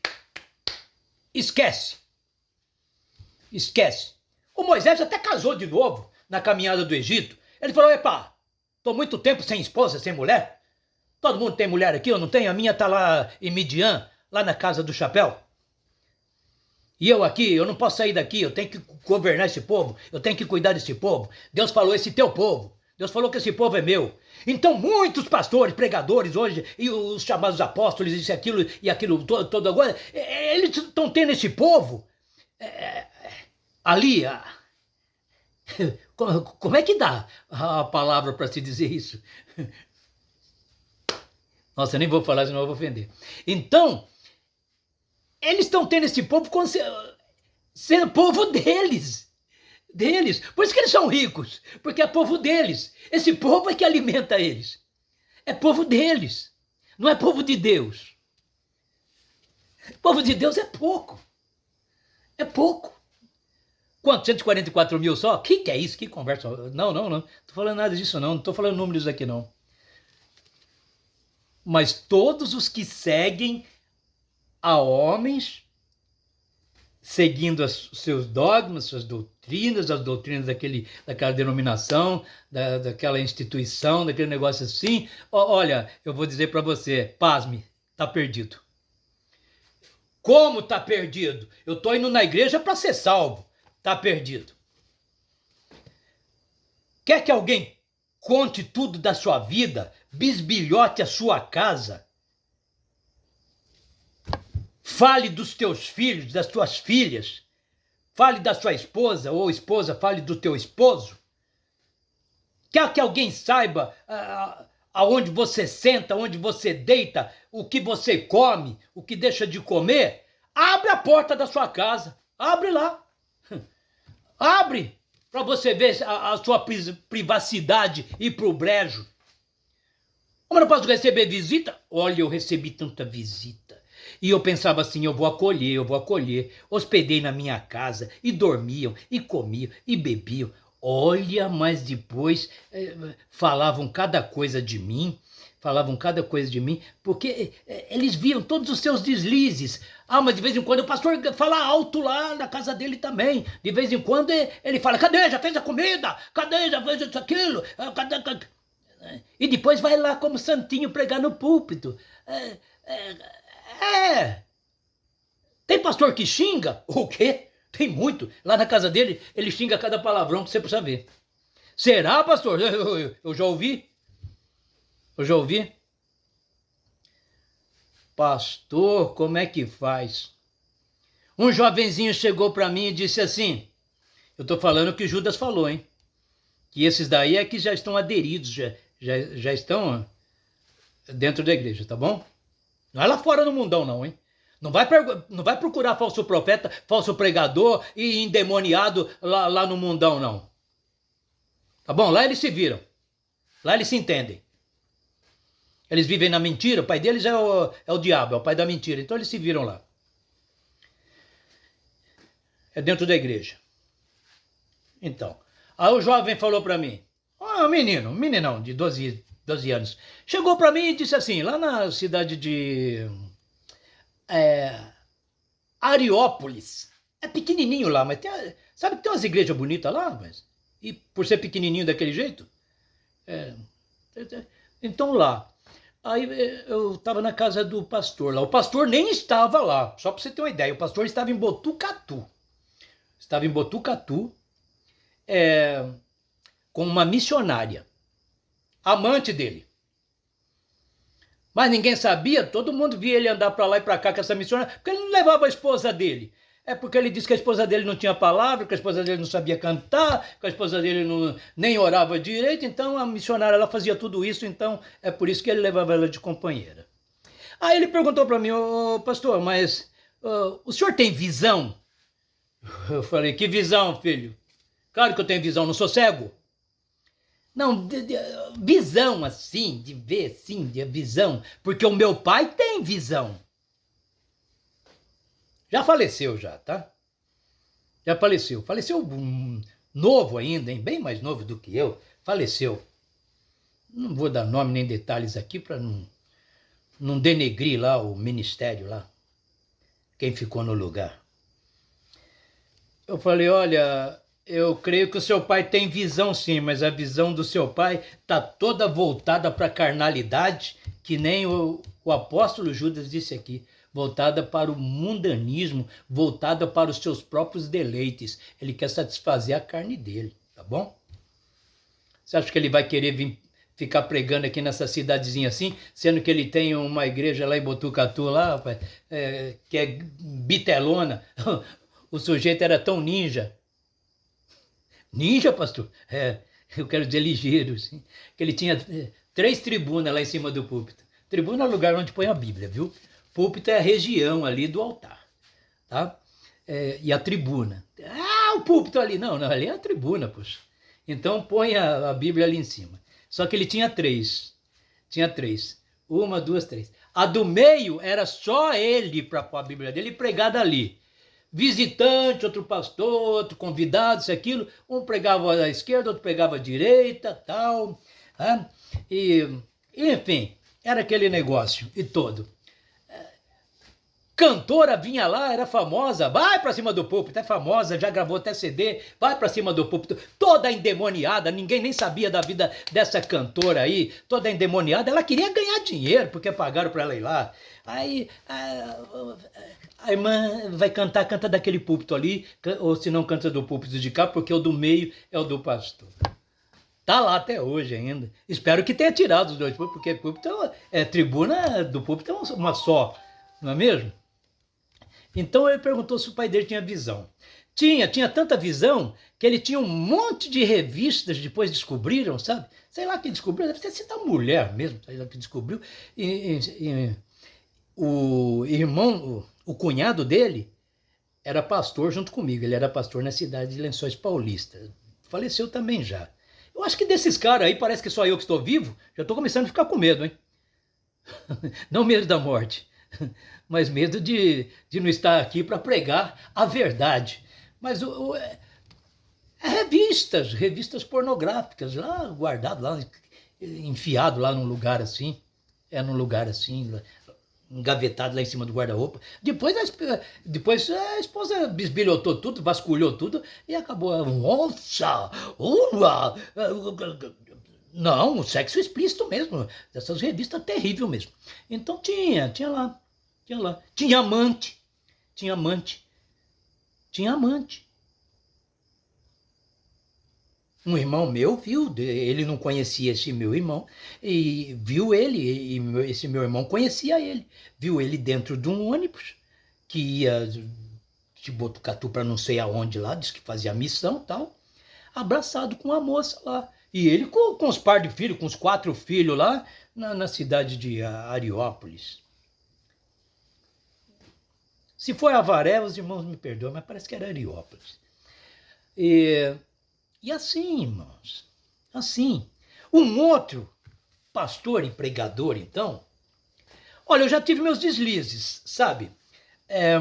esquece. O Moisés até casou de novo na caminhada do Egito. Ele falou, tô muito tempo sem esposa, sem mulher. Todo mundo tem mulher aqui, eu não tenho? A minha tá lá em Midian, lá na casa do chapéu. E eu aqui, eu não posso sair daqui, eu tenho que governar esse povo, eu tenho que cuidar desse povo. Deus falou, esse teu povo. Deus falou que esse povo é meu. Então muitos pastores, pregadores hoje, e os chamados apóstolos, isso e aquilo todo agora, eles estão tendo esse povo ali. Como é que dá a palavra para se dizer isso? Nossa, eu nem vou falar, senão eu vou ofender. Então, eles estão tendo esse povo sendo povo deles. Por isso que eles são ricos, porque é povo deles. Esse povo é que alimenta eles. É povo deles. Não é povo de Deus. O povo de Deus é pouco. É pouco. Quanto? 144 mil só? Que é isso? Que conversa? Não. Não tô falando nada disso, não. Não tô falando números aqui, não. Mas todos os que seguem a homens, seguindo os seus dogmas, suas doutrinas, as doutrinas daquela denominação, daquela instituição, daquele negócio assim, olha, eu vou dizer para você, pasme, tá perdido. Como tá perdido? Eu tô indo na igreja para ser salvo. Tá perdido. Quer que alguém conte tudo da sua vida, bisbilhote a sua casa, fale dos teus filhos, das tuas filhas, fale da sua esposa, ou esposa, fale do teu esposo? Quer que alguém saiba aonde você senta, onde você deita, o que você come, o que deixa de comer? Abre a porta da sua casa, abre lá. Abre para você ver a sua privacidade e pro brejo. Como eu não posso receber visita? Olha, eu recebi tanta visita. E eu pensava assim, eu vou acolher. Hospedei na minha casa e dormiam, e comiam, e bebiam. Olha, mas depois falavam cada coisa de mim, porque eles viam todos os seus deslizes. Ah, mas de vez em quando o pastor fala alto lá na casa dele também. De vez em quando ele fala, cadê? Já fez a comida? Cadê? Já fez isso, aquilo? Cadê? E depois vai lá como santinho pregar no púlpito. Tem pastor que xinga? O quê? Tem muito. Lá na casa dele, ele xinga cada palavrão que você precisa ver. Será, pastor? Eu já ouvi. Pastor, como é que faz? Um jovenzinho chegou para mim e disse assim, eu estou falando o que Judas falou, hein? Que esses daí é que já estão aderidos, já estão dentro da igreja, tá bom? Não é lá fora no mundão, não, hein? Não vai procurar falso profeta, falso pregador e endemoniado lá no mundão, não. Tá bom? Lá eles se viram. Lá eles se entendem. Eles vivem na mentira, o pai deles é o diabo, é o pai da mentira. Então eles se viram lá. É dentro da igreja. Então, aí o jovem falou para mim, meninão de 12 anos, chegou para mim e disse assim, lá na cidade de Ariópolis, é pequenininho lá, mas sabe que tem umas igrejas bonitas lá, e por ser pequenininho daquele jeito, então lá, aí eu estava na casa do pastor lá, o pastor nem estava lá, só para você ter uma ideia, o pastor estava em Botucatu, com uma missionária, amante dele. Mas ninguém sabia, todo mundo via ele andar para lá e para cá com essa missionária, porque ele não levava a esposa dele. É porque ele disse que a esposa dele não tinha palavra, que a esposa dele não sabia cantar, que a esposa dele nem orava direito, então a missionária ela fazia tudo isso, então é por isso que ele levava ela de companheira. Aí ele perguntou para mim, pastor, mas o senhor tem visão? Eu falei, que visão, filho? Claro que eu tenho visão, não sou cego. Não, visão assim, de ver assim, de visão, porque o meu pai tem visão. Já faleceu já, tá? Já faleceu. Faleceu novo ainda, hein? Bem mais novo do que eu. Faleceu. Não vou dar nome nem detalhes aqui para não denegrir lá o ministério lá. Quem ficou no lugar. Eu falei, olha, eu creio que o seu pai tem visão sim, mas a visão do seu pai está toda voltada para a carnalidade, que nem o apóstolo Judas disse aqui, voltada para o mundanismo, voltada para os seus próprios deleites. Ele quer satisfazer a carne dele, tá bom? Você acha que ele vai querer ficar pregando aqui nessa cidadezinha assim, sendo que ele tem uma igreja lá em Botucatu, lá, rapaz, que é bitelona? O sujeito era tão ninja. Ninja, pastor? Eu quero dizer ligeiro, sim. Que ele tinha 3 tribunas lá em cima do púlpito. Tribuna é o lugar onde põe a Bíblia, viu? Púlpito é a região ali do altar, tá? E a tribuna. O púlpito ali. Não, ali é a tribuna, poxa. Então põe a Bíblia ali em cima. Só que ele tinha 3. Tinha 3. 1, 2, 3. A do meio era só ele para pôr a Bíblia dele pregada ali. Visitante, outro pastor, outro convidado, isso, aquilo. Um pregava à esquerda, outro pregava à direita, tal. Né? Enfim, era aquele negócio e todo. Cantora vinha lá, era famosa, vai pra cima do púlpito, é famosa, já gravou até CD, vai pra cima do púlpito, toda endemoniada, ninguém nem sabia da vida dessa cantora aí, toda endemoniada, ela queria ganhar dinheiro, porque pagaram pra ela ir lá. Aí a irmã vai cantar, canta daquele púlpito ali, ou se não canta do púlpito de cá, porque o do meio é o do pastor. Tá lá até hoje ainda. Espero que tenha tirado os dois, porque púlpito tribuna do púlpito é uma só, não é mesmo? Então ele perguntou se o pai dele tinha visão. Tinha tanta visão que ele tinha um monte de revistas, depois descobriram, sabe? Sei lá quem descobriu, deve ter sido a mulher mesmo, sei lá que descobriu. O irmão, o cunhado dele, era pastor junto comigo, ele era pastor na cidade de Lençóis Paulista. Faleceu também já. Eu acho que desses caras aí, parece que só eu que estou vivo, já estou começando a ficar com medo, hein? Não medo da morte, mas medo de não estar aqui para pregar a verdade. Mas revistas pornográficas, lá guardado, lá, enfiado lá num lugar assim, engavetado lá em cima do guarda-roupa. Depois a esposa bisbilhotou tudo, vasculhou tudo e acabou. Nossa! Não, sexo explícito mesmo. Dessas revistas terrível mesmo. Então tinha lá. Tinha amante. Um irmão meu viu, ele não conhecia esse meu irmão, e viu ele, e esse meu irmão conhecia ele. Viu ele dentro de um ônibus, que ia de Botucatu para não sei aonde lá, disse que fazia missão e tal, abraçado com a moça lá. E ele com os par de filhos, com os 4 filhos lá, na cidade de Ariópolis. Se foi Avaré, os irmãos me perdoam, mas parece que era Ariópolis. E assim, irmãos, assim. Um outro pastor e pregador, então, olha, eu já tive meus deslizes, sabe?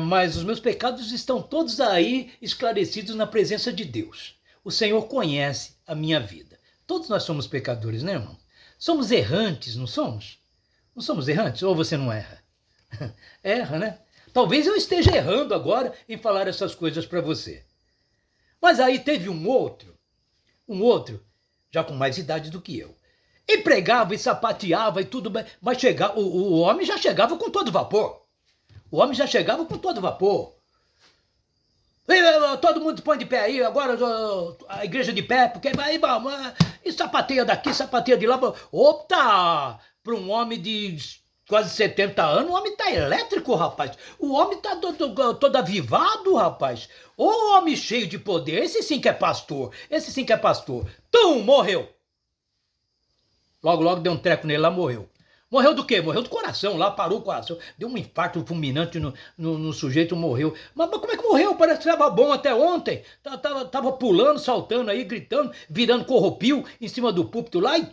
Mas os meus pecados estão todos aí esclarecidos na presença de Deus. O Senhor conhece a minha vida. Todos nós somos pecadores, né, irmão? Somos errantes, não somos? Não somos errantes? Ou você não erra? Erra, né? Talvez eu esteja errando agora em falar essas coisas para você. Mas aí teve um outro, já com mais idade do que eu. E pregava e sapateava e tudo, mas o homem já chegava com todo vapor. Todo mundo põe de pé aí, agora a igreja de pé, porque aí vamos, e sapateia daqui, sapateia de lá. Opa! Para um homem de quase 70 anos, o homem tá elétrico, rapaz. O homem tá todo avivado, rapaz. O homem cheio de poder, esse sim que é pastor. Tum, morreu. Logo deu um treco nele lá, morreu. Morreu do quê? Morreu do coração, lá parou o coração. Deu um infarto fulminante no sujeito, morreu. Mas como é que morreu? Parece que estava bom até ontem. Tava pulando, saltando aí, gritando, virando corrupio em cima do púlpito lá, e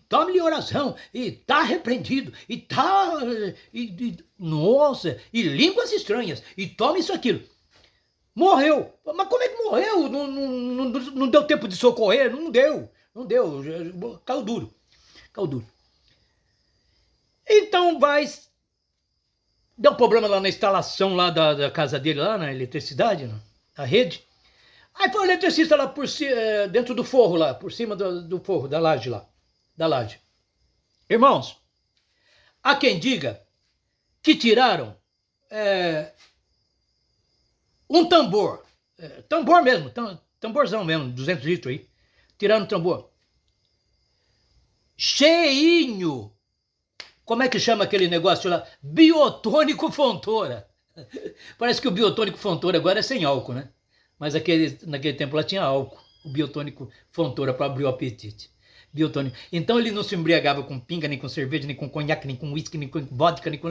tome-lhe oração, e tá repreendido, nossa, e línguas estranhas, e tome isso, aquilo. Morreu. Mas como é que morreu? Não deu tempo de socorrer? Não deu. Caiu duro. Então deu um problema lá na instalação lá da casa dele, lá na eletricidade, na rede. Aí foi o eletricista lá dentro do forro lá, por cima do forro, da laje lá. Irmãos, há quem diga que tiraram um tambor mesmo, tamborzão mesmo, 200 litros aí. Tiraram o tambor. Cheinho. Como é que chama aquele negócio lá? Biotônico Fontoura. Parece que o biotônico Fontoura agora é sem álcool, né? Mas naquele tempo lá tinha álcool. O biotônico Fontoura para abrir o apetite. biotônico. Então ele não se embriagava com pinga, nem com cerveja, nem com conhaque, nem com uísque, nem com vodka, nem com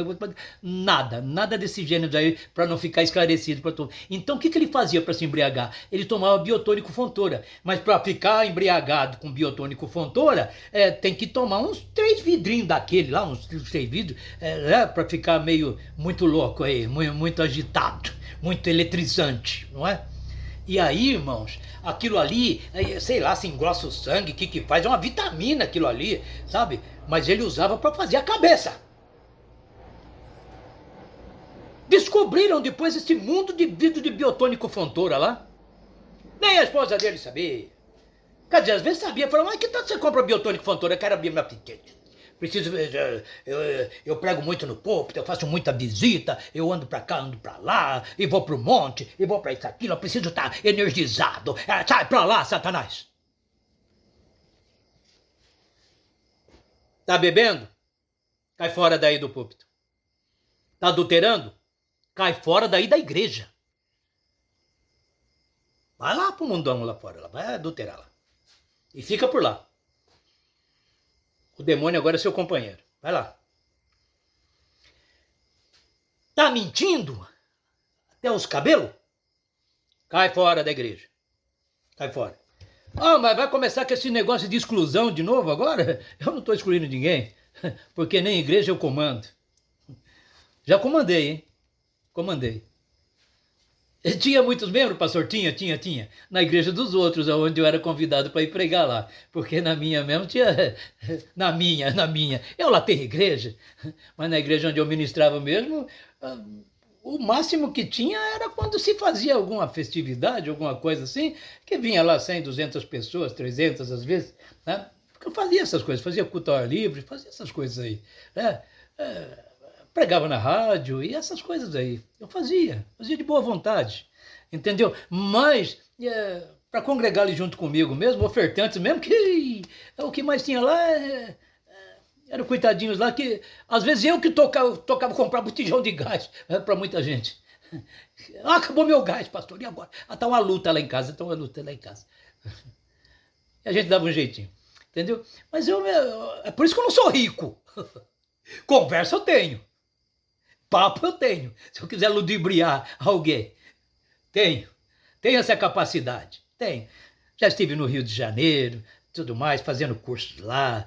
nada desse gênero aí, para não ficar esclarecido para todo. Então o que ele fazia para se embriagar? Ele tomava biotônico Fontoura, mas para ficar embriagado com biotônico Fontoura, tem que tomar uns 3 vidrinhos daquele lá, uns 3 vidros, para ficar meio muito louco aí, muito agitado, muito eletrizante, não é? E aí, irmãos, aquilo ali, sei lá, se engrossa o sangue, o que faz? É uma vitamina aquilo ali, sabe? Mas ele usava para fazer a cabeça. Descobriram depois esse mundo de vidro de biotônico Fontoura lá. Nem a esposa dele sabia. Quer dizer, às vezes sabia, falou, mas que tanto você compra biotônico Fontoura? Eu quero abrir meu apetite. Preciso, eu prego muito no púlpito, eu faço muita visita, eu ando pra cá, ando pra lá, e vou pro monte, e vou pra isso, aquilo, eu preciso estar energizado. Sai pra lá, Satanás! Tá bebendo? Cai fora daí do púlpito. Tá adulterando? Cai fora daí da igreja. Vai lá pro mundão lá fora, vai adulterar lá. E fica por lá. O demônio agora é seu companheiro. Vai lá. Tá mentindo? Até os cabelos? Cai fora da igreja. Cai fora. Ah, mas vai começar com esse negócio de exclusão de novo agora? Eu não estou excluindo ninguém, porque nem igreja eu comando. Já comandei, hein? Comandei. Tinha muitos membros, pastor? Tinha. Na igreja dos outros, onde eu era convidado para ir pregar lá. Porque na minha mesmo tinha... Na minha. Eu lá tenho igreja. Mas na igreja onde eu ministrava mesmo, o máximo que tinha era quando se fazia alguma festividade, alguma coisa assim, que vinha lá 100, 200 pessoas, 300 às vezes, né? Porque eu fazia essas coisas, fazia culto ao ar livre, fazia essas coisas aí, né? Pregava na rádio e essas coisas aí. Eu fazia de boa vontade, entendeu? Mas, para congregar ali junto comigo mesmo, ofertantes mesmo, que o que mais tinha lá eram coitadinhos lá que, às vezes eu que tocava comprar botijão de gás para muita gente. Acabou meu gás, pastor, e agora? Tá uma luta lá em casa, E a gente dava um jeitinho, entendeu? Mas é por isso que eu não sou rico. Conversa eu tenho. Papo eu tenho. Se eu quiser ludibriar alguém, tenho essa capacidade. Tenho. Já estive no Rio de Janeiro, tudo mais, fazendo cursos lá.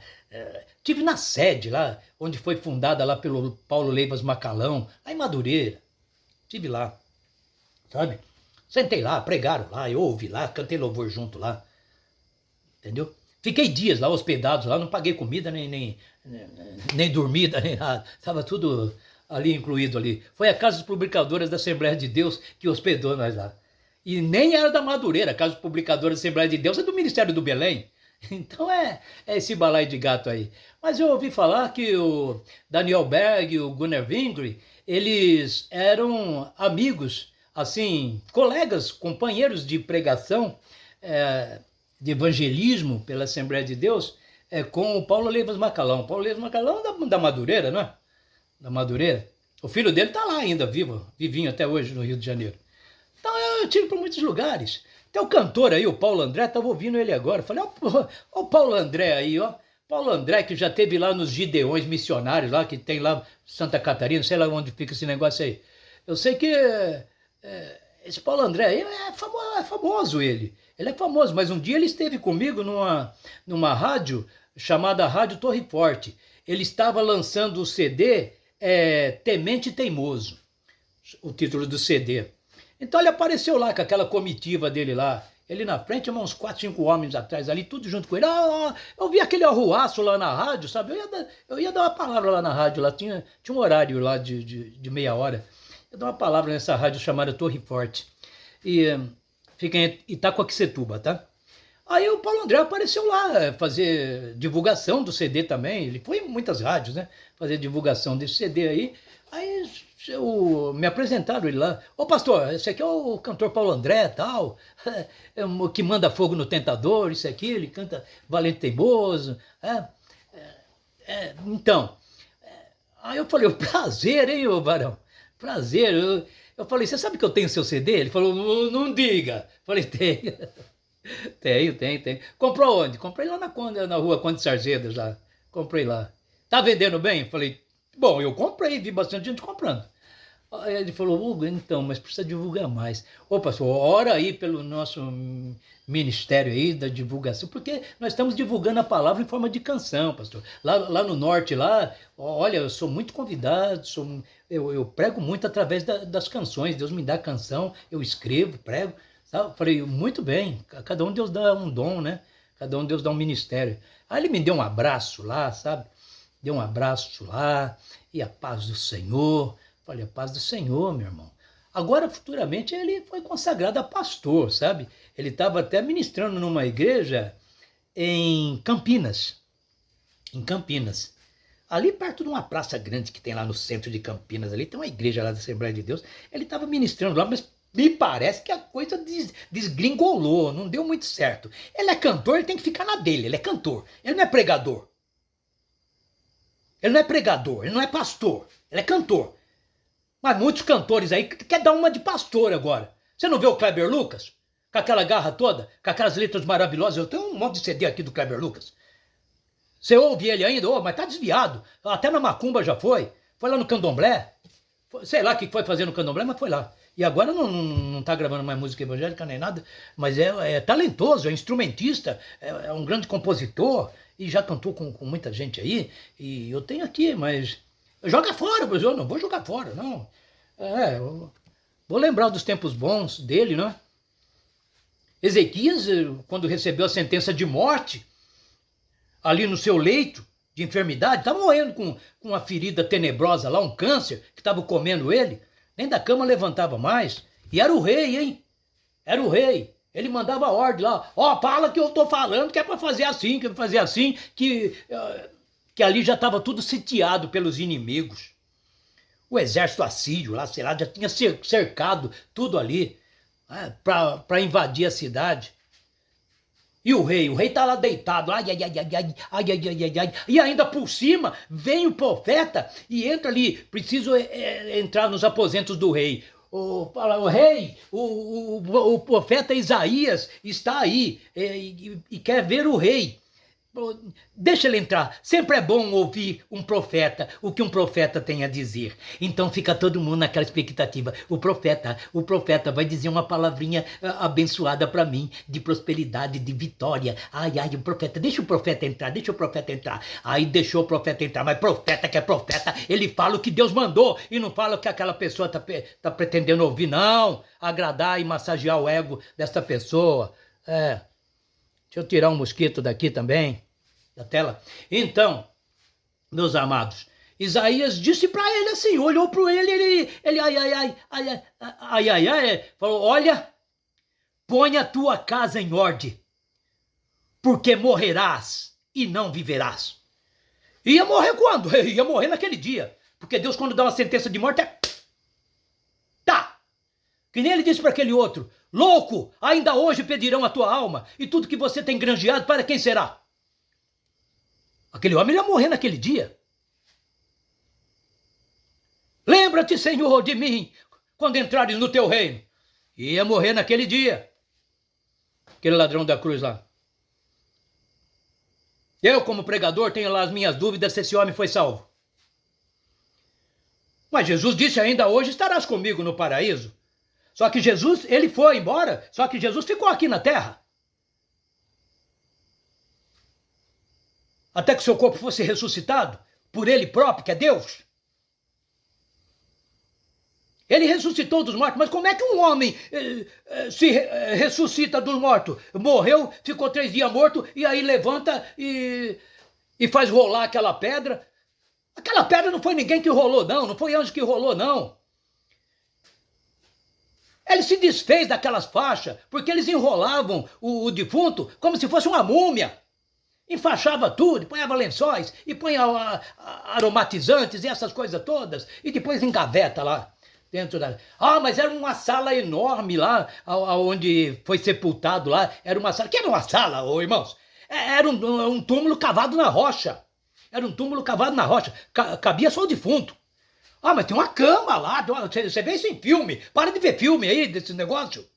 Estive na sede lá, onde foi fundada lá pelo Paulo Leivas Macalão, lá em Madureira. Estive lá, sabe? Sentei lá, pregaram lá, eu ouvi lá, cantei louvor junto lá. Entendeu? Fiquei dias lá, hospedados lá, não paguei comida, nem dormida, nem nada. Estava tudo ali incluído ali. Foi a Casa dos Publicadores da Assembleia de Deus que hospedou nós lá. E nem era da Madureira, a Casa dos Publicadores da Assembleia de Deus é do Ministério do Belém. Então é esse balaio de gato aí. Mas eu ouvi falar que o Daniel Berg e o Gunnar Wingre, eles eram amigos, assim, colegas, companheiros de pregação, de evangelismo pela Assembleia de Deus, com o Paulo Leivas Macalão. Paulo Leivas Macalão da Madureira, não é? Da Madureira. O filho dele está lá ainda, vivinho até hoje no Rio de Janeiro. Então eu tive para muitos lugares. Tem o cantor aí, o Paulo André, estava ouvindo ele agora. Falei, ó o Paulo André aí, ó. Paulo André, que já teve lá nos Gideões Missionários, lá que tem lá Santa Catarina, sei lá onde fica esse negócio aí. Eu sei que esse Paulo André aí é famoso ele. Ele é famoso, mas um dia ele esteve comigo numa rádio chamada Rádio Torre Forte. Ele estava lançando o CD Temente Teimoso, o título do CD. Então ele apareceu lá com aquela comitiva dele lá. Ele na frente, uns 4, 5 homens atrás ali, tudo junto com ele. Eu vi aquele arruaço lá na rádio, sabe? Eu ia dar uma palavra lá na rádio, lá tinha um horário lá de meia hora. Eu dou uma palavra nessa rádio chamada Torre Forte. E fica em Itacoaquecetuba, tá? Aí o Paulo André apareceu lá, fazer divulgação do CD também. Ele foi em muitas rádios, né? Fazer divulgação desse CD aí. Aí me apresentaram ele lá. Ô pastor, esse aqui é o cantor Paulo André e tal, que manda fogo no tentador, isso aqui, ele canta Valente Teimoso. Então, aí eu falei, prazer, hein, ô varão? Prazer. Eu falei, você sabe que eu tenho seu CD? Ele falou, não diga. Eu falei, tenho. Tenho. Comprou onde? Comprei lá na rua Conde Sarzedas, lá. Comprei lá. Tá vendendo bem? Falei, bom, eu comprei, vi bastante gente comprando. Aí ele falou, Hugo, então, mas precisa divulgar mais. Ô, pastor, ora aí pelo nosso ministério aí da divulgação, porque nós estamos divulgando a palavra em forma de canção, pastor. Lá no norte, lá, olha, eu sou muito convidado, eu prego muito através das canções. Deus me dá canção, eu escrevo, prego. Sabe? Falei, muito bem, cada um Deus dá um dom, né? Cada um Deus dá um ministério. Aí ele me deu um abraço lá, sabe? Deu um abraço lá, e a paz do Senhor. Falei, a paz do Senhor, meu irmão. Agora, futuramente, ele foi consagrado a pastor, sabe? Ele estava até ministrando numa igreja em Campinas. Em Campinas. Ali perto de uma praça grande que tem lá no centro de Campinas, ali tem uma igreja lá da Assembleia de Deus. Ele estava ministrando lá, mas me parece que a coisa desgringolou, não deu muito certo. Ele é cantor, ele tem que ficar na dele, ele é cantor. Ele não é pregador. Ele não é pregador, ele não é pastor, ele é cantor. Mas muitos cantores aí quer dar uma de pastor agora. Você não vê o Kleber Lucas? Com aquela garra toda, com aquelas letras maravilhosas. Eu tenho um monte de CD aqui do Kleber Lucas. Você ouve ele ainda? Oh, mas tá desviado. Até na Macumba já foi. Foi lá no Candomblé. Sei lá o que foi fazer no Candomblé, mas foi lá. E agora não tá gravando mais música evangélica nem nada. Mas é talentoso, é instrumentista, é um grande compositor. E já cantou com muita gente aí. E eu tenho aqui, mas... Joga fora, mas eu não vou jogar fora, não. Vou lembrar dos tempos bons dele, né? Ezequias, quando recebeu a sentença de morte, ali no seu leito de enfermidade, estava morrendo com uma ferida tenebrosa lá, um câncer que estava comendo ele, nem da cama levantava mais. E era o rei, hein? Era o rei. Ele mandava ordem lá, fala que eu tô falando que é para fazer assim, que ali já estava tudo sitiado pelos inimigos. O exército assírio lá, sei lá, já tinha cercado tudo ali, né, para invadir a cidade. E o rei tá lá deitado, ai, e ainda por cima vem o profeta e entra ali, preciso entrar nos aposentos do rei. O rei, o profeta Isaías está aí e quer ver o rei. Deixa ele entrar. Sempre é bom ouvir um profeta, o que um profeta tem a dizer. Então fica todo mundo naquela expectativa. O profeta vai dizer uma palavrinha abençoada para mim, de prosperidade, de vitória. Ai, o profeta, deixa o profeta entrar. Aí deixou o profeta entrar, mas profeta que é profeta, ele fala o que Deus mandou e não fala o que aquela pessoa tá pretendendo ouvir, não. Agradar e massagear o ego dessa pessoa. Deixa eu tirar um mosquito daqui também, da tela. Então, meus amados, Isaías disse para ele assim, olhou para ele, falou, olha, põe a tua casa em ordem, porque morrerás e não viverás. Ia morrer quando? Ia morrer naquele dia, porque Deus quando dá uma sentença de morte tá. Que nem ele disse para aquele outro, louco, ainda hoje pedirão a tua alma, e tudo que você tem granjeado, para quem será? Aquele homem ia morrer naquele dia. Lembra-te, Senhor, de mim, quando entrares no teu reino. Ia morrer naquele dia. Aquele ladrão da cruz lá. Eu, como pregador, tenho lá as minhas dúvidas se esse homem foi salvo. Mas Jesus disse, ainda hoje estarás comigo no paraíso. Só que Jesus, ele foi embora, só que Jesus ficou aqui na terra. Até que seu corpo fosse ressuscitado por ele próprio, que é Deus. Ele ressuscitou dos mortos, mas como é que um homem se ressuscita dos mortos? Morreu, ficou 3 dias morto, e aí levanta e faz rolar aquela pedra. Aquela pedra não foi ninguém que rolou, não foi anjo que rolou, não. Ele se desfez daquelas faixas, porque eles enrolavam o defunto como se fosse uma múmia. Enfaixava tudo, ponhava lençóis, e punha aromatizantes e essas coisas todas, e depois engaveta lá dentro da... mas era uma sala enorme lá, onde foi sepultado lá, era uma sala... Que era uma sala, irmãos? Era um túmulo cavado na rocha. Era um túmulo cavado na rocha, cabia só o defunto. Mas tem uma cama lá, você vê isso em filme. Para de ver filme aí, desse negócio.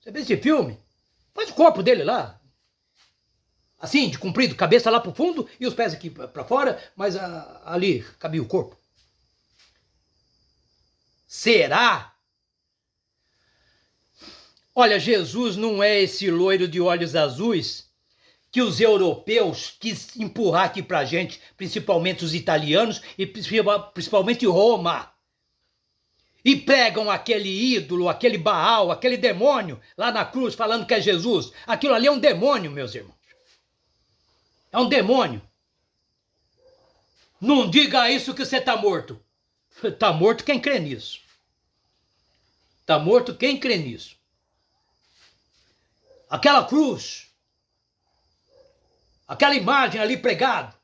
Você vê esse filme? Mas o corpo dele lá, assim, de comprido, cabeça lá pro fundo e os pés aqui para fora, mas ali cabia o corpo. Será? Olha, Jesus não é esse loiro de olhos azuis que os europeus quis empurrar aqui pra gente, principalmente os italianos e principalmente Roma. E pregam aquele ídolo, aquele Baal, aquele demônio lá na cruz falando que é Jesus. Aquilo ali é um demônio, meus irmãos. É um demônio. Não diga isso que você tá morto. Tá morto quem crê nisso. Tá morto quem crê nisso. Aquela cruz, aquela imagem ali pregada,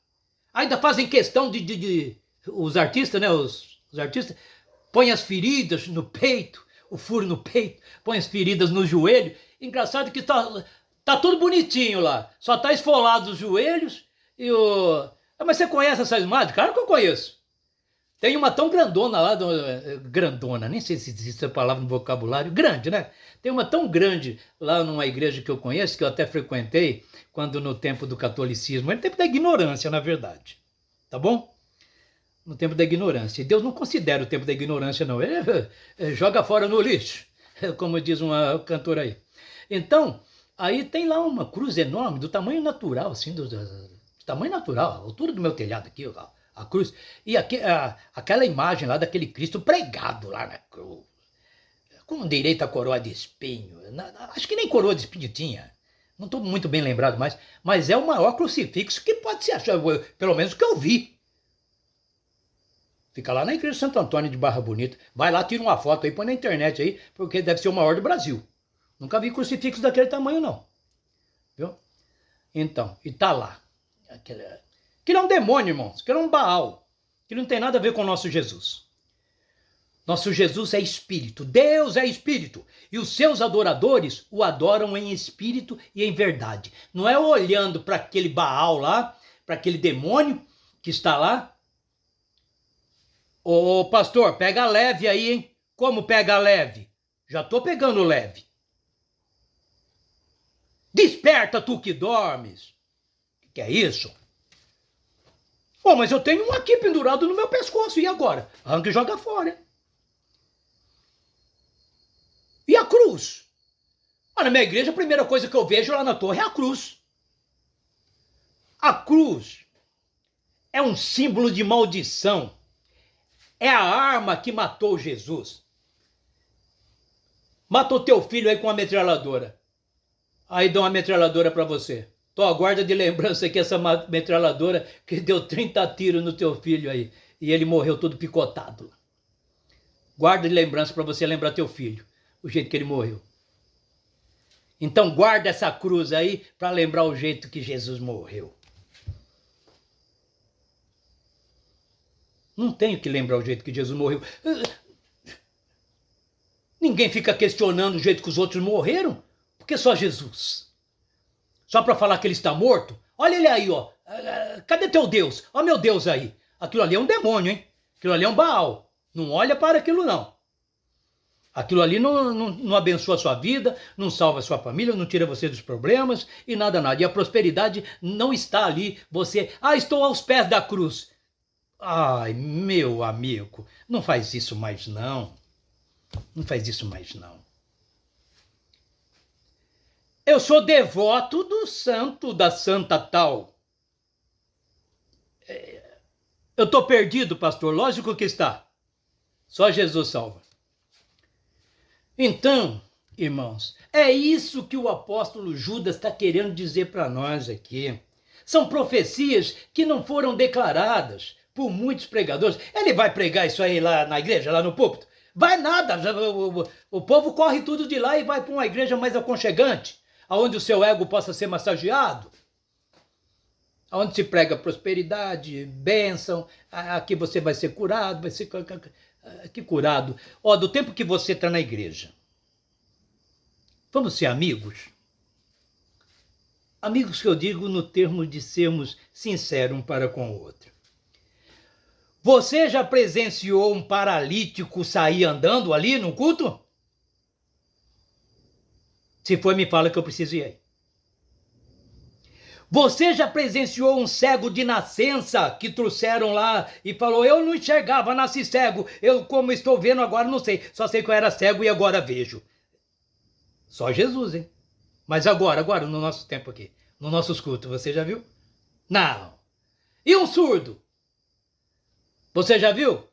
ainda fazem questão de os artistas, né? Os artistas põem as feridas no peito, o furo no peito, põem as feridas no joelho. Engraçado que tá tudo bonitinho lá, só tá esfolado os joelhos e o... Mas você conhece essas imagens? Claro que eu conheço. Tem uma tão grandona lá, grandona, nem sei se existe essa palavra no vocabulário, grande, né? Tem uma tão grande lá numa igreja que eu conheço, que eu até frequentei, quando no tempo do catolicismo, no tempo da ignorância, na verdade, tá bom? No tempo da ignorância. E Deus não considera o tempo da ignorância, não. Ele joga fora no lixo, como diz uma cantora aí. Então, aí tem lá uma cruz enorme, do tamanho natural, assim, do tamanho natural, a altura do meu telhado aqui, a cruz, e aquela imagem lá daquele Cristo pregado lá na cruz, com direita coroa de espinho, acho que nem coroa de espinho tinha, não estou muito bem lembrado mais, mas é o maior crucifixo que pode ser achado, pelo menos que eu vi. Fica lá na igreja de Santo Antônio de Barra Bonita, vai lá, tira uma foto aí, põe na internet aí, porque deve ser o maior do Brasil. Nunca vi crucifixo daquele tamanho não, viu? Então, e tá lá, aquele é um demônio, irmãos, aquele é um Baal, que não tem nada a ver com o nosso Jesus. Nosso Jesus é espírito, Deus é espírito, e os seus adoradores o adoram em espírito e em verdade. Não é olhando para aquele Baal lá, para aquele demônio que está lá. Ô pastor, pega leve aí, hein? Como pega leve? Já tô pegando leve. Desperta tu que dormes. Que é isso? Oh, mas eu tenho um aqui pendurado no meu pescoço, e agora? Arranca e joga fora. E a cruz? Na minha igreja, a primeira coisa que eu vejo lá na torre é a cruz. A cruz é um símbolo de maldição. É a arma que matou Jesus. Matou teu filho aí com uma metralhadora. Aí dá uma metralhadora para você. Tô guarda de lembrança que essa metralhadora que deu 30 tiros no teu filho aí. E ele morreu todo picotado. Guarda de lembrança para você lembrar teu filho. O jeito que ele morreu. Então guarda essa cruz aí para lembrar o jeito que Jesus morreu. Não tenho que lembrar o jeito que Jesus morreu. Ninguém fica questionando o jeito que os outros morreram, porque só Jesus. Só para falar que ele está morto? Olha ele aí, ó. Cadê teu Deus? Ó meu Deus aí. Aquilo ali é um demônio, hein? Aquilo ali é um Baal. Não olha para aquilo, não. Aquilo ali não abençoa a sua vida, não salva a sua família, não tira você dos problemas e nada, nada. E a prosperidade não está ali. Você, estou aos pés da cruz. Ai, meu amigo, não faz isso mais não. Não faz isso mais não. Eu sou devoto do santo, da santa tal. Eu estou perdido, pastor? Lógico que está. Só Jesus salva. Então, irmãos, é isso que o apóstolo Judas está querendo dizer para nós aqui. São profecias que não foram declaradas por muitos pregadores. Ele vai pregar isso aí lá na igreja, lá no púlpito? Vai nada, o povo corre tudo de lá e vai para uma igreja mais aconchegante, onde o seu ego possa ser massageado, onde se prega prosperidade, bênção, aqui você vai ser curado, vai ser... Que curado. Do tempo que você está na igreja, vamos ser amigos? Amigos que eu digo no termo de sermos sinceros um para com o outro. Você já presenciou um paralítico sair andando ali no culto? Se for, me fala que eu preciso ir aí. Você já presenciou um cego de nascença que trouxeram lá e falou, eu não enxergava, nasci cego, eu como estou vendo agora não sei, só sei que eu era cego e agora vejo. Só Jesus, hein? Mas agora, no nosso tempo aqui, no nossos cultos, você já viu? Não. E um surdo? Você já viu?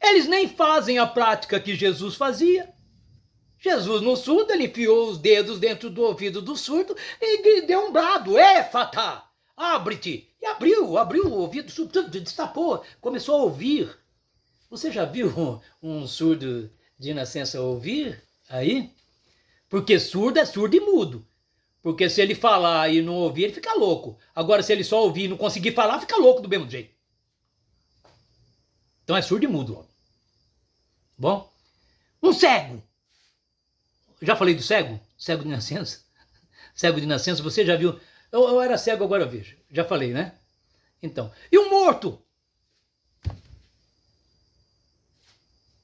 Eles nem fazem a prática que Jesus fazia. Jesus no surdo, ele enfiou os dedos dentro do ouvido do surdo e deu um brado, éfata, abre-te. E abriu o ouvido do surdo, destapou, começou a ouvir. Você já viu um surdo de nascença ouvir aí? Porque surdo é surdo e mudo. Porque se ele falar e não ouvir, ele fica louco. Agora, se ele só ouvir e não conseguir falar, fica louco do mesmo jeito. Então é surdo e mudo. Bom? Um cego. Já falei do cego? Cego de nascença? Cego de nascença, você já viu? Eu era cego, agora eu vejo. Já falei, né? Então. E um morto?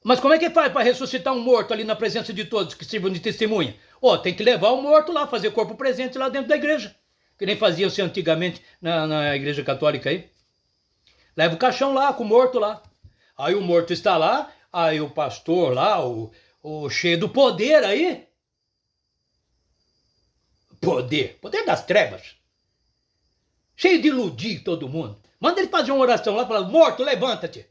Mas como é que faz para ressuscitar um morto ali na presença de todos que sirvam de testemunha? Tem que levar o morto lá, fazer corpo presente lá dentro da igreja. Que nem fazia-se antigamente na igreja católica aí. Leva o caixão lá, com o morto lá. Aí o morto está lá, aí o pastor lá, o cheio do poder aí. Poder das trevas. Cheio de iludir todo mundo. Manda ele fazer uma oração lá, falando, morto, levanta-te.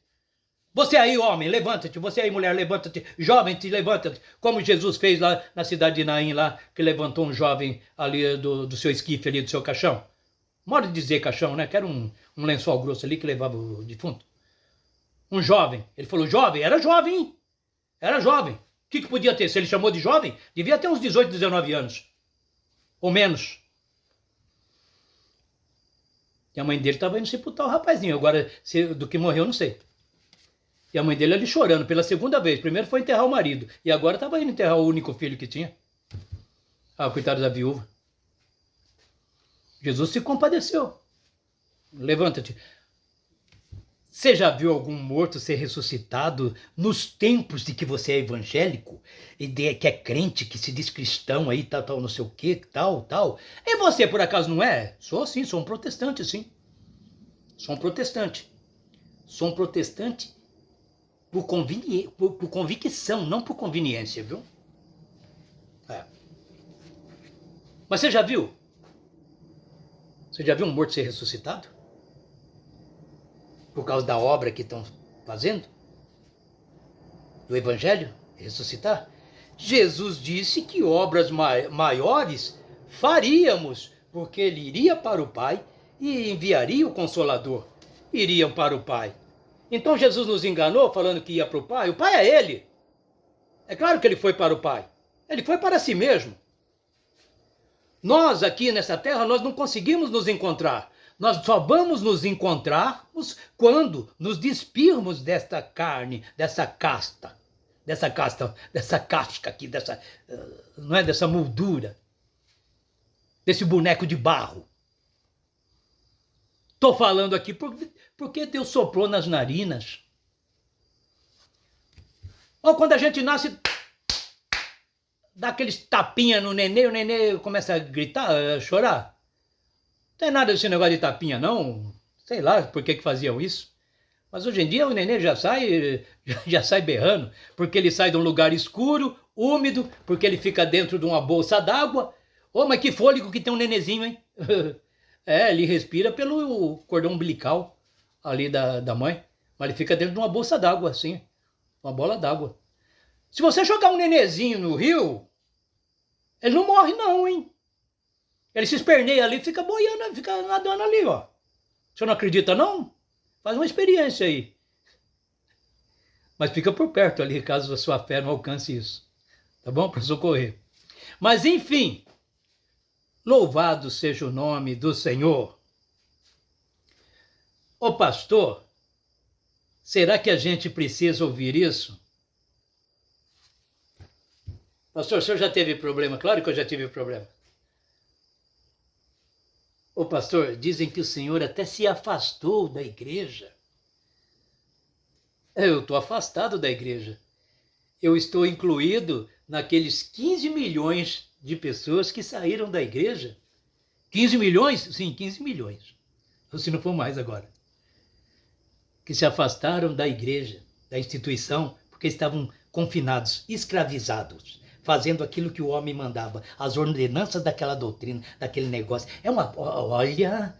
Você aí, homem, levanta-te. Você aí, mulher, levanta-te. Jovem, te levanta-te. Como Jesus fez lá na cidade de Naim, lá, que levantou um jovem ali do seu esquife, ali do seu caixão. Modo de dizer caixão, né? Que era um lençol grosso ali que levava o defunto. Um jovem. Ele falou, jovem? Era jovem, hein? Era jovem. O que podia ter? Se ele chamou de jovem, devia ter uns 18, 19 anos. Ou menos. E a mãe dele estava indo sepultar o rapazinho. Agora, do que morreu, não sei. E a mãe dele ali chorando pela segunda vez. Primeiro foi enterrar o marido. E agora estava indo enterrar o único filho que tinha. Coitado da viúva. Jesus se compadeceu. Levanta-te. Você já viu algum morto ser ressuscitado nos tempos de que você é evangélico? E que é crente, que se diz cristão aí, tal, não sei o que, tal. E você, por acaso, não é? Sou sim, sou um protestante, sim. Sou um protestante. Sou um protestante por convicção, não por conveniência, viu? Mas você já viu? Você já viu um morto ser ressuscitado? Por causa da obra que estão fazendo? Do evangelho? Ressuscitar? Jesus disse que obras maiores faríamos, porque ele iria para o Pai e enviaria o Consolador. Iriam para o Pai. Então Jesus nos enganou falando que ia para o Pai. O Pai é ele. É claro que ele foi para o Pai. Ele foi para si mesmo. Nós aqui nessa terra, nós não conseguimos nos encontrar. Nós só vamos nos encontrarmos quando nos despirmos desta carne, dessa casca aqui, não é, dessa moldura, desse boneco de barro. Estou falando aqui porque Deus soprou nas narinas. Ou quando a gente nasce, dá aqueles tapinha no nenê, o nenê começa a gritar, a chorar. Não tem nada desse negócio de tapinha, não. Sei lá por que faziam isso. Mas hoje em dia o nenê já sai berrando, porque ele sai de um lugar escuro, úmido, porque ele fica dentro de uma bolsa d'água. Mas que fôlego que tem um nenezinho, hein? Ele respira pelo cordão umbilical ali da mãe, mas ele fica dentro de uma bolsa d'água, assim, uma bola d'água. Se você jogar um nenezinho no rio, ele não morre não, hein? Ele se esperneia ali, fica boiando, fica nadando ali, ó. Você não acredita, não? Faz uma experiência aí. Mas fica por perto ali, caso a sua fé não alcance isso. Tá bom? Para socorrer. Mas, enfim, louvado seja o nome do Senhor. Ô pastor, será que a gente precisa ouvir isso? Pastor, o senhor já teve problema? Claro que eu já tive problema. Ô pastor, dizem que o senhor até se afastou da igreja. Eu estou afastado da igreja. Eu estou incluído naqueles 15 milhões de pessoas que saíram da igreja. 15 milhões? Sim, 15 milhões. Ou se não for mais agora. Que se afastaram da igreja, da instituição, porque estavam confinados, escravizados, fazendo aquilo que o homem mandava, as ordenanças daquela doutrina, daquele negócio. Olha,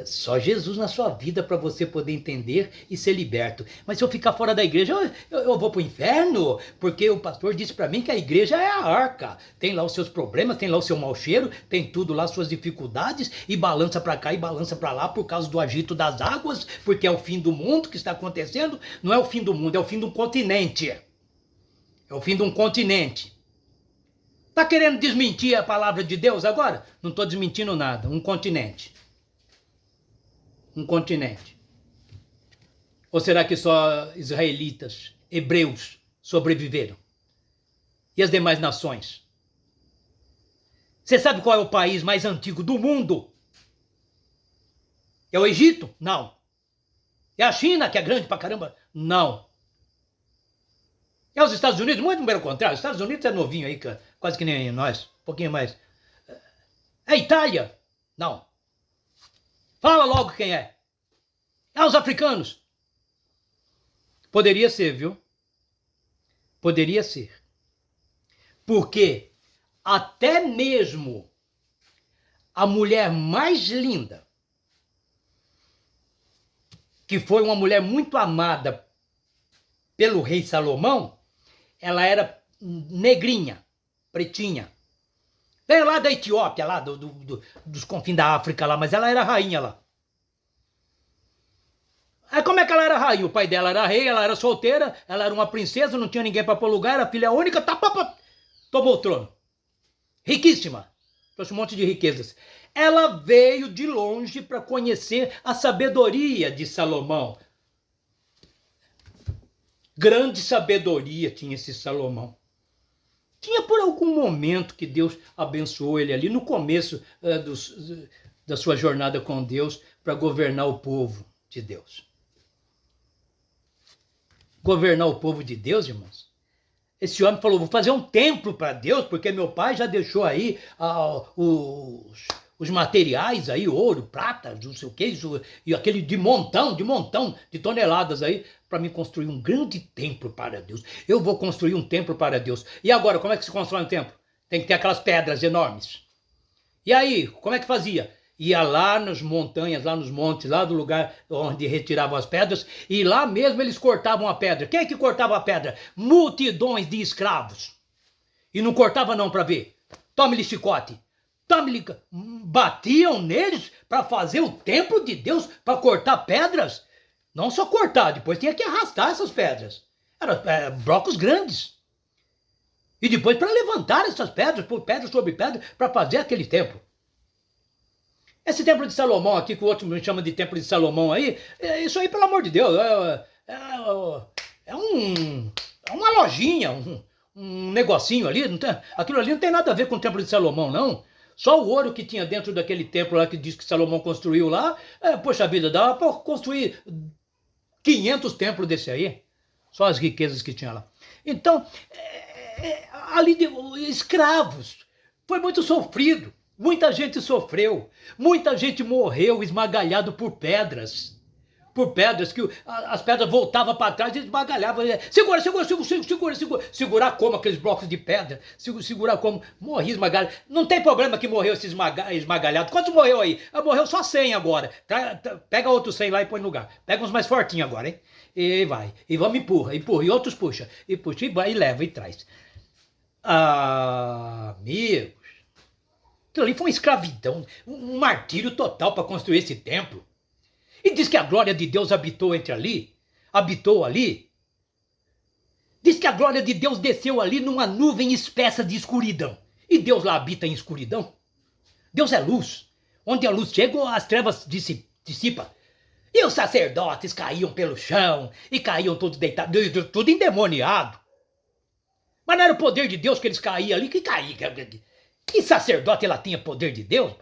só Jesus na sua vida para você poder entender e ser liberto. Mas se eu ficar fora da igreja, eu vou para o inferno, porque o pastor disse para mim que a igreja é a arca. Tem lá os seus problemas, tem lá o seu mau cheiro, tem tudo lá, suas dificuldades, e balança para cá e balança para lá por causa do agito das águas, porque é o fim do mundo que está acontecendo. Não é o fim do mundo, é o fim de um continente. É o fim de um continente. Está querendo desmentir a palavra de Deus agora? Não estou desmentindo nada. Um continente. Um continente. Ou será que só israelitas, hebreus, sobreviveram? E as demais nações? Você sabe qual é o país mais antigo do mundo? É o Egito? Não. É a China, que é grande pra caramba? Não. É os Estados Unidos? Muito pelo contrário. Os Estados Unidos é novinho aí, quase que nem nós. Um pouquinho mais. É a Itália? Não. Fala logo quem é. É os africanos. Poderia ser, viu? Poderia ser. Porque até mesmo a mulher mais linda, que foi uma mulher muito amada pelo rei Salomão, ela era negrinha, pretinha. Veio lá da Etiópia, lá dos confins da África lá, mas ela era rainha lá. Aí como é que ela era rainha? O pai dela era rei, ela era solteira, ela era uma princesa, não tinha ninguém para pôr lugar, era filha única, tomou o trono. Riquíssima, trouxe um monte de riquezas. Ela veio de longe para conhecer a sabedoria de Salomão. Grande sabedoria tinha esse Salomão. Tinha por algum momento que Deus abençoou ele ali no começo da sua jornada com Deus para governar o povo de Deus. Governar o povo de Deus, irmãos. Esse homem falou, vou fazer um templo para Deus, porque meu pai já deixou aí os materiais aí, ouro, prata, não sei o que, e aquele de montão, de toneladas aí, para me construir um grande templo para Deus. Eu vou construir um templo para Deus. E agora, como é que se constrói um templo? Tem que ter aquelas pedras enormes. E aí, como é que fazia? Ia lá nas montanhas, lá nos montes, lá do lugar onde retiravam as pedras, e lá mesmo eles cortavam a pedra. Quem é que cortava a pedra? Multidões de escravos. E não cortava não para ver. Tome-lhe chicote. Tome-lhe... Batiam neles para fazer o templo de Deus, para cortar pedras. Não só cortar, depois tinha que arrastar essas pedras. Eram blocos grandes. E depois para levantar essas pedras, por pedra sobre pedra, para fazer aquele templo. Esse templo de Salomão aqui, que o outro me chama de templo de Salomão aí, isso aí, pelo amor de Deus, é uma lojinha, um negocinho ali. Não tem, aquilo ali não tem nada a ver com o templo de Salomão, não. Só o ouro que tinha dentro daquele templo lá que diz que Salomão construiu lá, poxa vida, dava para construir 500 templos desse aí. Só as riquezas que tinha lá. Então, ali escravos, foi muito sofrido. Muita gente sofreu, muita gente morreu esmagalhado por pedras. Por pedras, que as pedras voltavam para trás e esmagalhavam. Segurar como aqueles blocos de pedra? Segurar como? Morri esmagalhado. Não tem problema que morreu esse esmagalhado. Quantos morreu aí? Morreu só 100 agora. Pega outros 100 lá e põe no lugar. Pega uns mais fortinhos agora, hein? E vai. E vamos, empurra. E outros puxa. E puxa, e vai, e leva, e traz. Amigo. Aquilo ali foi uma escravidão, um martírio total para construir esse templo. E diz que a glória de Deus habitou ali. Diz que a glória de Deus desceu ali numa nuvem espessa de escuridão. E Deus lá habita em escuridão. Deus é luz. Onde a luz chega, as trevas dissipam. E os sacerdotes caíam pelo chão, e caíam todos deitados, tudo endemoniado. Mas não era o poder de Deus que eles caíam ali, que caía. Que sacerdote ela tinha poder de Deus?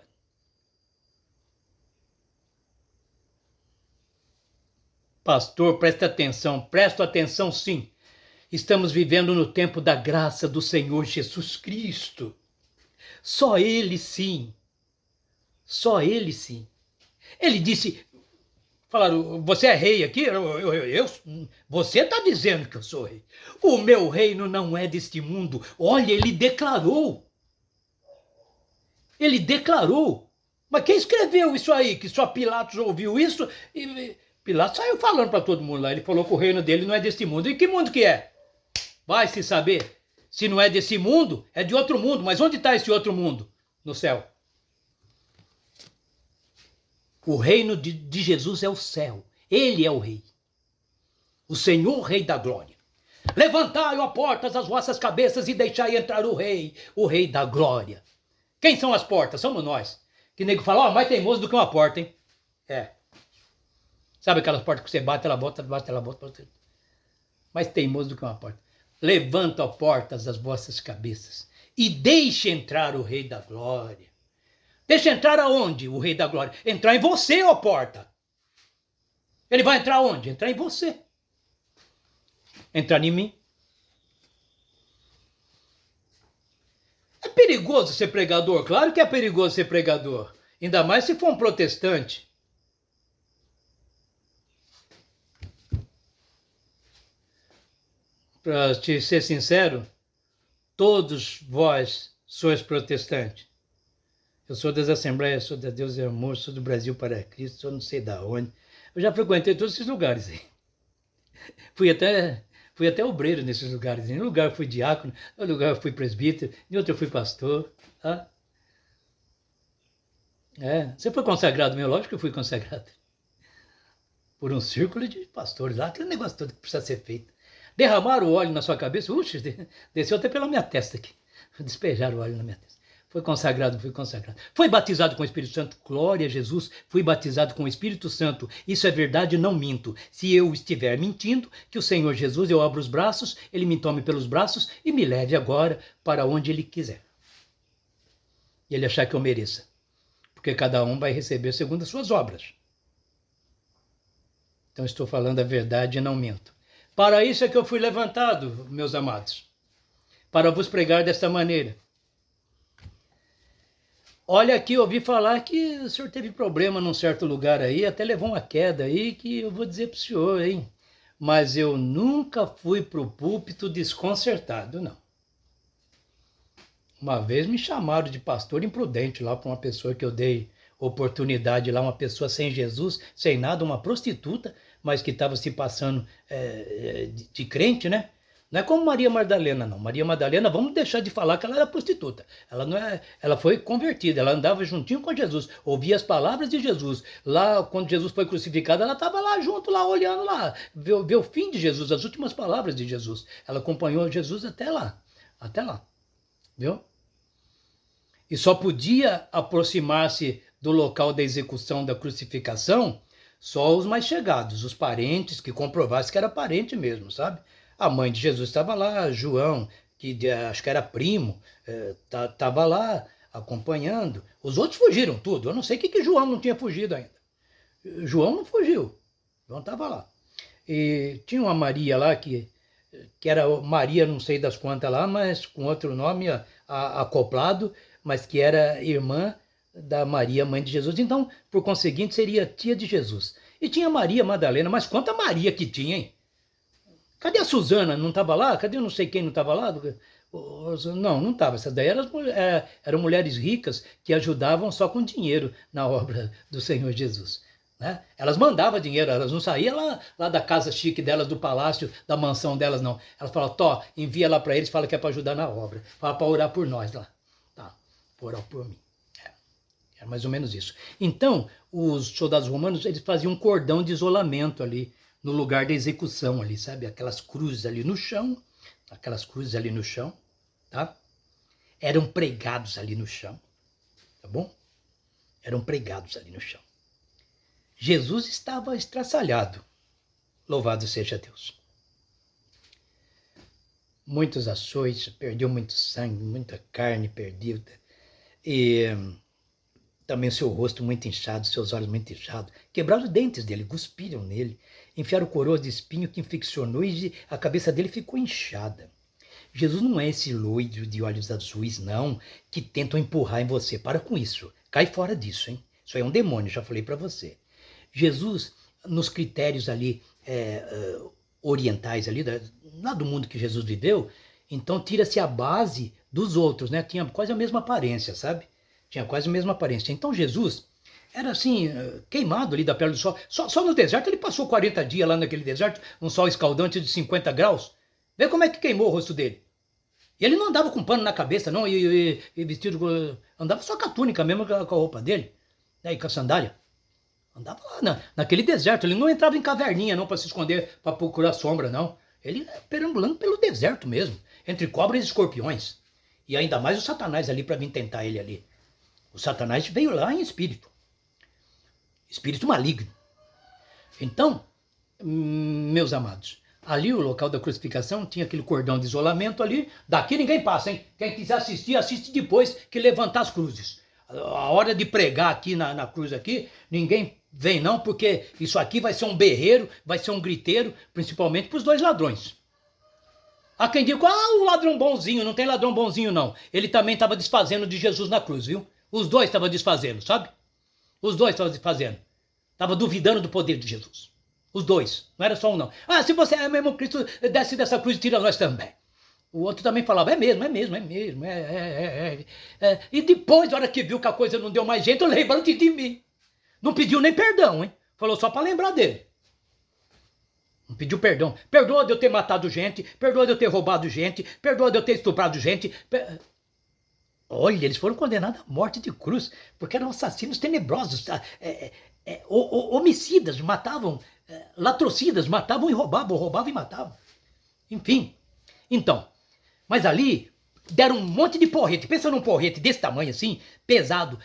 Pastor, presta atenção, presto atenção sim. Estamos vivendo no tempo da graça do Senhor Jesus Cristo. Só Ele sim. Só Ele sim. Ele disse, falaram, você é rei aqui? Você está dizendo que eu sou rei. O meu reino não é deste mundo. Olha, ele declarou. Ele declarou. Mas quem escreveu isso aí? Que só Pilatos ouviu isso e Pilatos saiu falando para todo mundo lá. Ele falou que o reino dele não é deste mundo. E que mundo que é? Vai se saber. Se não é desse mundo, é de outro mundo. Mas onde está esse outro mundo? No céu. O reino de Jesus é o céu. Ele é o rei. O Senhor, rei da glória. Levantai, ó portas, as vossas cabeças e deixai entrar o rei da glória. Quem são as portas? Somos nós. Que nego fala, mais teimoso do que uma porta, hein? É. Sabe aquelas portas que você bate, ela volta, bate, ela volta. Mais teimoso do que uma porta. Levanta, ó portas, as vossas cabeças e deixe entrar o rei da glória. Deixa entrar aonde o rei da glória? Entrar em você, ó porta. Ele vai entrar onde? Entrar em você. Entrar em mim. É perigoso ser pregador? Claro que é perigoso ser pregador. Ainda mais se for um protestante. Para te ser sincero, todos vós sois protestantes. Eu sou das Assembleias, sou da Deus e Amor, sou do Brasil para Cristo, sou não sei da onde. Eu já frequentei todos esses lugares aí. Fui até obreiro nesses lugares. Em um lugar eu fui diácono, em outro lugar eu fui presbítero, em outro eu fui pastor. Tá? Você foi consagrado mesmo? Lógico que eu fui consagrado. Por um círculo de pastores lá, aquele negócio todo que precisa ser feito. Derramaram o óleo na sua cabeça, desceu até pela minha testa aqui. Despejaram o óleo na minha testa. Foi consagrado, fui consagrado. Foi batizado com o Espírito Santo, glória a Jesus. Fui batizado com o Espírito Santo. Isso é verdade, não minto. Se eu estiver mentindo, que o Senhor Jesus, eu abro os braços, Ele me tome pelos braços e me leve agora para onde Ele quiser. E Ele achar que eu mereça. Porque cada um vai receber segundo as suas obras. Então estou falando a verdade e não minto. Para isso é que eu fui levantado, meus amados. Para vos pregar desta maneira. Olha aqui, eu ouvi falar que o senhor teve problema num certo lugar aí, até levou uma queda aí, que eu vou dizer para o senhor, hein? Mas eu nunca fui para o púlpito desconcertado, não. Uma vez me chamaram de pastor imprudente lá para uma pessoa que eu dei oportunidade lá, uma pessoa sem Jesus, sem nada, uma prostituta, mas que estava se passando de crente, né? Não é como Maria Madalena, não. Maria Madalena, vamos deixar de falar que ela era prostituta. Ela foi convertida, ela andava juntinho com Jesus, ouvia as palavras de Jesus. Lá, quando Jesus foi crucificado, ela estava lá junto, lá olhando lá, ver o fim de Jesus, as últimas palavras de Jesus. Ela acompanhou Jesus até lá, viu? E só podia aproximar-se do local da execução da crucificação só os mais chegados, os parentes que comprovassem que era parente mesmo, sabe? A mãe de Jesus estava lá, João, que acho que era primo, estava lá acompanhando. Os outros fugiram tudo. Eu não sei que João não tinha fugido ainda. João não fugiu. João estava lá. E tinha uma Maria lá que era Maria não sei das quantas lá, mas com outro nome acoplado, mas que era irmã da Maria, mãe de Jesus. Então, por conseguinte, seria tia de Jesus. E tinha Maria Madalena, mas quanta Maria que tinha, hein? Cadê a Suzana? Não estava lá? Cadê eu não sei quem não estava lá? Não, não estava. Essas daí eram mulheres ricas que ajudavam só com dinheiro na obra do Senhor Jesus. Né? Elas mandavam dinheiro, elas não saíam lá da casa chique delas, do palácio, da mansão delas, não. Elas falavam, Tó, envia lá para eles, fala que é para ajudar na obra. Fala para orar por nós lá. Tá, orar por mim. Era mais ou menos isso. Então, os soldados romanos, eles faziam um cordão de isolamento ali, no lugar da execução ali, sabe? Aquelas cruzes ali no chão, tá? Eram pregados ali no chão, tá bom? Eram pregados ali no chão. Jesus estava estraçalhado, louvado seja Deus. Muitos açoites, perdeu muito sangue, muita carne perdida. E também seu rosto muito inchado, seus olhos muito inchados. Quebraram os dentes dele, cuspiram nele. Enfiaram coroa de espinho que infeccionou e a cabeça dele ficou inchada. Jesus não é esse loiro de olhos azuis, não, que tentam empurrar em você. Para com isso. Cai fora disso, hein? Isso aí é um demônio, já falei para você. Jesus, nos critérios ali orientais, ali, lá do mundo que Jesus viveu, então tira-se a base dos outros, né? Tinha quase a mesma aparência, sabe? Tinha quase a mesma aparência. Então Jesus era assim, queimado ali da pele do sol. Só no deserto, ele passou 40 dias lá naquele deserto, um sol escaldante de 50 graus. Vê como é que queimou o rosto dele. E ele não andava com pano na cabeça, não, e vestido, andava só com a túnica mesmo, com a roupa dele, né, e com a sandália. Andava lá naquele deserto, ele não entrava em caverninha não para se esconder, para procurar sombra, não. Ele perambulando pelo deserto mesmo, entre cobras e escorpiões. E ainda mais o Satanás ali para vir tentar ele ali. O Satanás veio lá em espírito. Espírito maligno. Então, meus amados, ali o local da crucificação tinha aquele cordão de isolamento ali. Daqui ninguém passa, hein? Quem quiser assistir, assiste depois que levantar as cruzes. A hora de pregar aqui na cruz aqui, ninguém vem não, porque isso aqui vai ser um berreiro, vai ser um griteiro, principalmente para os dois ladrões. Há quem diga, o ladrão bonzinho, não tem ladrão bonzinho não. Ele também estava desfazendo de Jesus na cruz, viu? Os dois estavam desfazendo, sabe? Os dois estavam desfazendo. Estava duvidando do poder de Jesus. Os dois, não era só um não. Se você é mesmo Cristo, desce dessa cruz e tira nós também. O outro também falava, é mesmo. E depois, na hora que viu que a coisa não deu mais jeito, lembrou-te de mim. Não pediu nem perdão, hein? Falou só para lembrar dele. Não pediu perdão. Perdoa de eu ter matado gente, perdoa de eu ter roubado gente, perdoa de eu ter estuprado gente. Olha, eles foram condenados à morte de cruz, porque eram assassinos tenebrosos, homicidas, matavam, latrocidas, matavam e roubavam e matavam. Enfim, então, mas ali deram um monte de porrete. Pensa num porrete desse tamanho assim, pesado.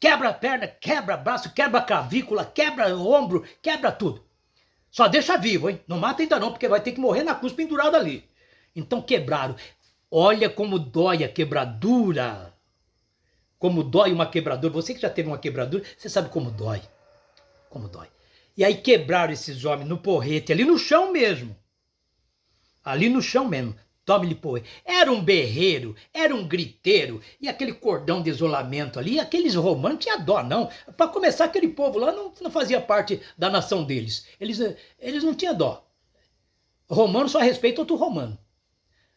Quebra a perna, quebra braço, quebra a clavícula, quebra o ombro, quebra tudo. Só deixa vivo, hein? Não mata ainda não, porque vai ter que morrer na cruz pendurado ali. Então quebraram. Olha como dói a quebradura. Como dói uma quebradura. Você que já teve uma quebradura, você sabe como dói. Como dói. E aí quebraram esses homens no porrete, ali no chão mesmo. Ali no chão mesmo. Tome-lhe porrete. Era um berreiro, era um griteiro. E aquele cordão de isolamento ali, aqueles romanos não tinha dó, não. Para começar, aquele povo lá não fazia parte da nação deles. Eles não tinham dó. Romano só respeita outro romano.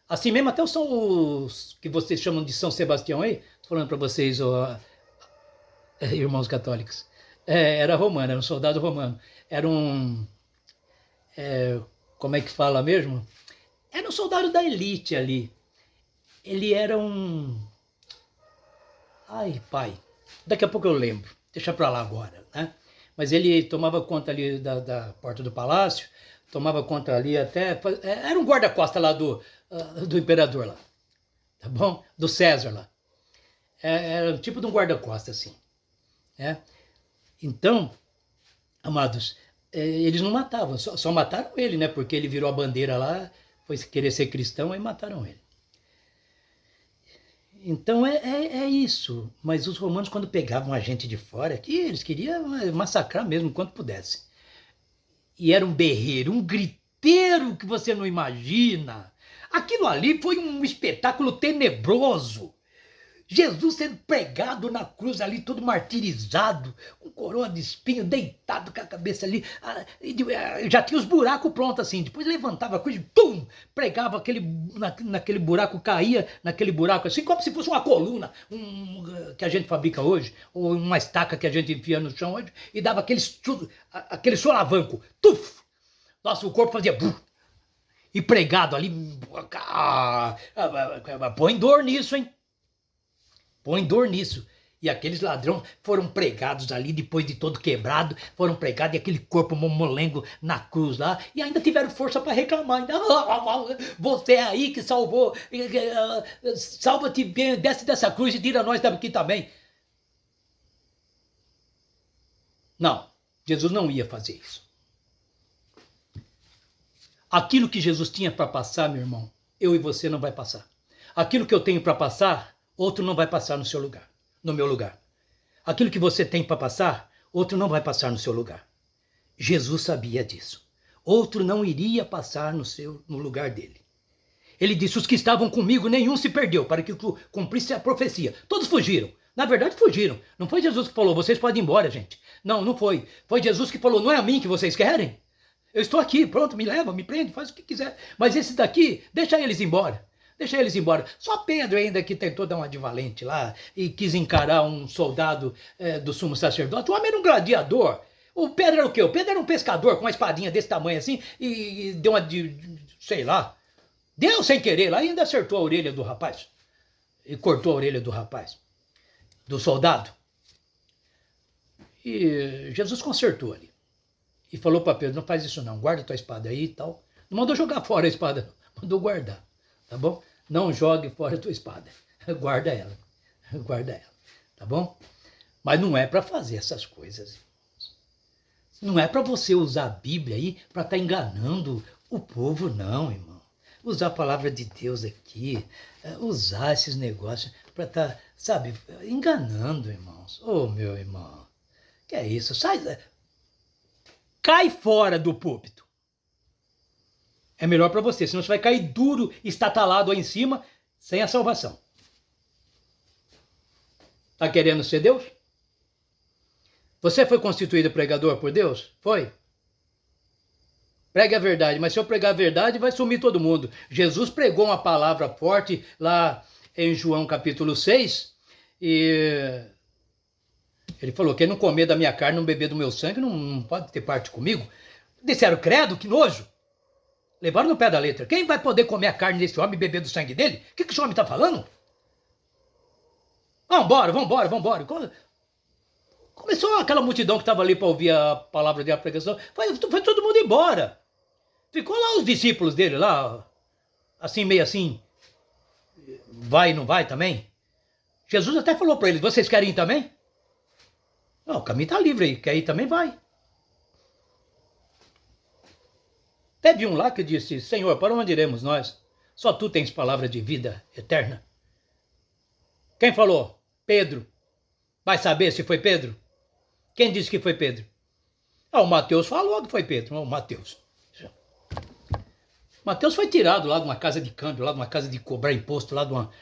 Assim mesmo, até os que vocês chamam de São Sebastião aí, tô falando para vocês, irmãos católicos, era romano, era um soldado romano. Era um... como é que fala mesmo? Era um soldado da elite ali. Ele era um... Ai, pai, daqui a pouco eu lembro. Deixa pra lá agora, né? Mas ele tomava conta ali da porta do palácio, tomava conta ali até... Era um guarda-costa lá do imperador lá, tá bom? Do César lá. Era um tipo de um guarda-costa, assim. Né? Então, amados, eles não matavam, só mataram ele, né? Porque ele virou a bandeira lá, foi querer ser cristão, aí mataram ele. Então é isso. Mas os romanos, quando pegavam a gente de fora, que eles queriam massacrar mesmo quanto pudesse. E era um berreiro, um griteiro que você não imagina. Aquilo ali foi um espetáculo tenebroso. Jesus sendo pregado na cruz ali, todo martirizado, com coroa de espinho, deitado com a cabeça ali. Já tinha os buracos prontos assim. Depois levantava a cruz, pum, pregava naquele buraco, caía naquele buraco assim, como se fosse uma coluna que a gente fabrica hoje, ou uma estaca que a gente enfia no chão hoje, e dava aquele solavanco. Tuf! Nossa, o corpo fazia... E pregado ali... Põe dor nisso, hein? Põe dor nisso. E aqueles ladrões foram pregados ali, depois de todo quebrado, foram pregados e aquele corpo molengo na cruz lá, e ainda tiveram força para reclamar. Ainda, você é aí que salvou, salva-te, desce dessa cruz e tira nós daqui também. Não, Jesus não ia fazer isso. Aquilo que Jesus tinha para passar, meu irmão, eu e você não vai passar. Aquilo que eu tenho para passar, outro não vai passar no seu lugar, no meu lugar. Aquilo que você tem para passar, outro não vai passar no seu lugar. Jesus sabia disso. Outro não iria passar no lugar dele. Ele disse, os que estavam comigo, nenhum se perdeu, para que cumprisse a profecia. Todos fugiram. Na verdade, fugiram. Não foi Jesus que falou, vocês podem ir embora, gente. Não, não foi. Foi Jesus que falou, não é a mim que vocês querem? Eu estou aqui, pronto, me leva, me prende, faz o que quiser. Mas esse daqui, deixa eles embora. Deixa eles embora. Só Pedro ainda que tentou dar uma de valente lá e quis encarar um soldado do sumo sacerdote. O homem era um gladiador. O Pedro era o quê? O Pedro era um pescador com uma espadinha desse tamanho assim e deu uma sei lá. Deu sem querer lá e ainda acertou a orelha do rapaz. E cortou a orelha do rapaz. Do soldado. E Jesus consertou ali. E falou para Pedro, não faz isso não, guarda tua espada aí e tal. Não mandou jogar fora a espada, não. Mandou guardar, tá bom? Não jogue fora a tua espada, guarda ela, tá bom? Mas não é para fazer essas coisas, irmãos. Não é para você usar a Bíblia aí para estar enganando o povo, não, irmão. Usar a palavra de Deus aqui, usar esses negócios para estar, sabe, enganando, irmãos. Ô, meu irmão, que é isso? Sai, cai fora do púlpito. É melhor para você, senão você vai cair duro, estatalado aí em cima, sem a salvação. Tá querendo ser Deus? Você foi constituído pregador por Deus? Foi? Pregue a verdade, mas se eu pregar a verdade, vai sumir todo mundo. Jesus pregou uma palavra forte lá em João capítulo 6, e ele falou, quem não comer da minha carne, não beber do meu sangue, não pode ter parte comigo. Disseram, credo, que nojo. Levaram no pé da letra. Quem vai poder comer a carne desse homem e beber do sangue dele? O que esse homem está falando? Vambora. Começou aquela multidão que estava ali para ouvir a palavra de pregação. Foi todo mundo embora. Ficou lá os discípulos dele, lá, assim, meio assim. Vai e não vai também? Jesus até falou para eles, vocês querem ir também? Não, o caminho está livre aí, quer ir também vai. Teve um lá que disse, Senhor, para onde iremos nós? Só tu tens palavra de vida eterna. Quem falou? Pedro. Vai saber se foi Pedro? Quem disse que foi Pedro? O Mateus falou que foi Pedro. O Mateus foi tirado lá de uma casa de câmbio, lá de uma casa de cobrar imposto, lá de uma...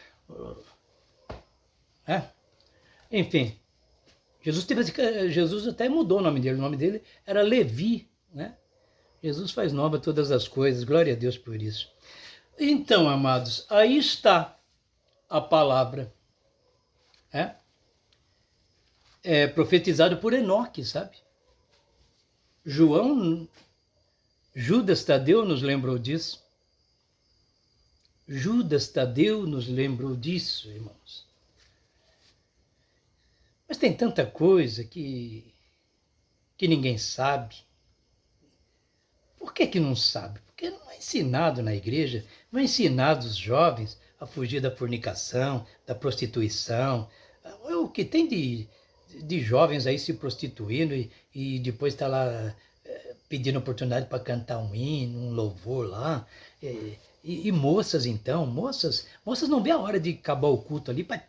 Enfim, Jesus até mudou o nome dele era Levi, né? Jesus faz nova todas as coisas, glória a Deus por isso. Então, amados, aí está a palavra, profetizado por Enoque, sabe? Judas Tadeu nos lembrou disso. Judas Tadeu nos lembrou disso, irmãos. Mas tem tanta coisa que ninguém sabe. Por que não sabe? Porque não é ensinado na igreja, não é ensinado os jovens a fugir da fornicação, da prostituição. O que tem de jovens aí se prostituindo e depois está lá pedindo oportunidade para cantar um hino, um louvor lá. E moças então, moças não vê a hora de acabar o culto ali para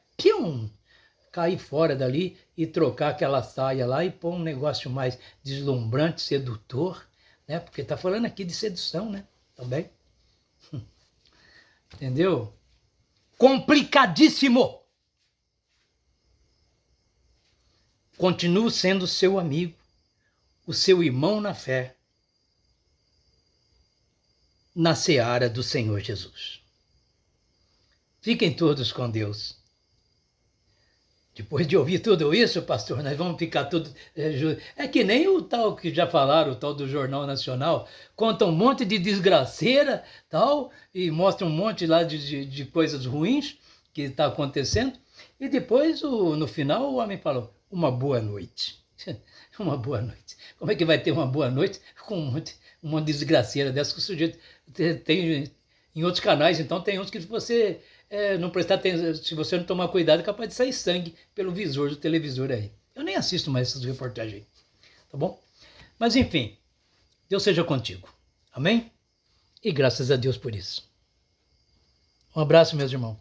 cair fora dali e trocar aquela saia lá e pôr um negócio mais deslumbrante, sedutor, né? Porque está falando aqui de sedução, né? Também. Entendeu? Complicadíssimo! Continuo sendo seu amigo, o seu irmão na fé, na seara do Senhor Jesus. Fiquem todos com Deus. Depois de ouvir tudo isso, pastor, nós vamos ficar tudo... É que nem o tal que já falaram, o tal do Jornal Nacional, conta um monte de desgraceira, tal, e mostra um monte lá de coisas ruins que está acontecendo, e depois, no final, o homem falou, uma boa noite. Uma boa noite. Como é que vai ter uma boa noite com uma desgraceira dessa que o sujeito tem em outros canais? Então tem uns que você não prestar atenção, se você não tomar cuidado, é capaz de sair sangue pelo visor do televisor aí. Eu nem assisto mais essas reportagens aí, tá bom? Mas enfim, Deus seja contigo. Amém? E graças a Deus por isso. Um abraço, meus irmãos.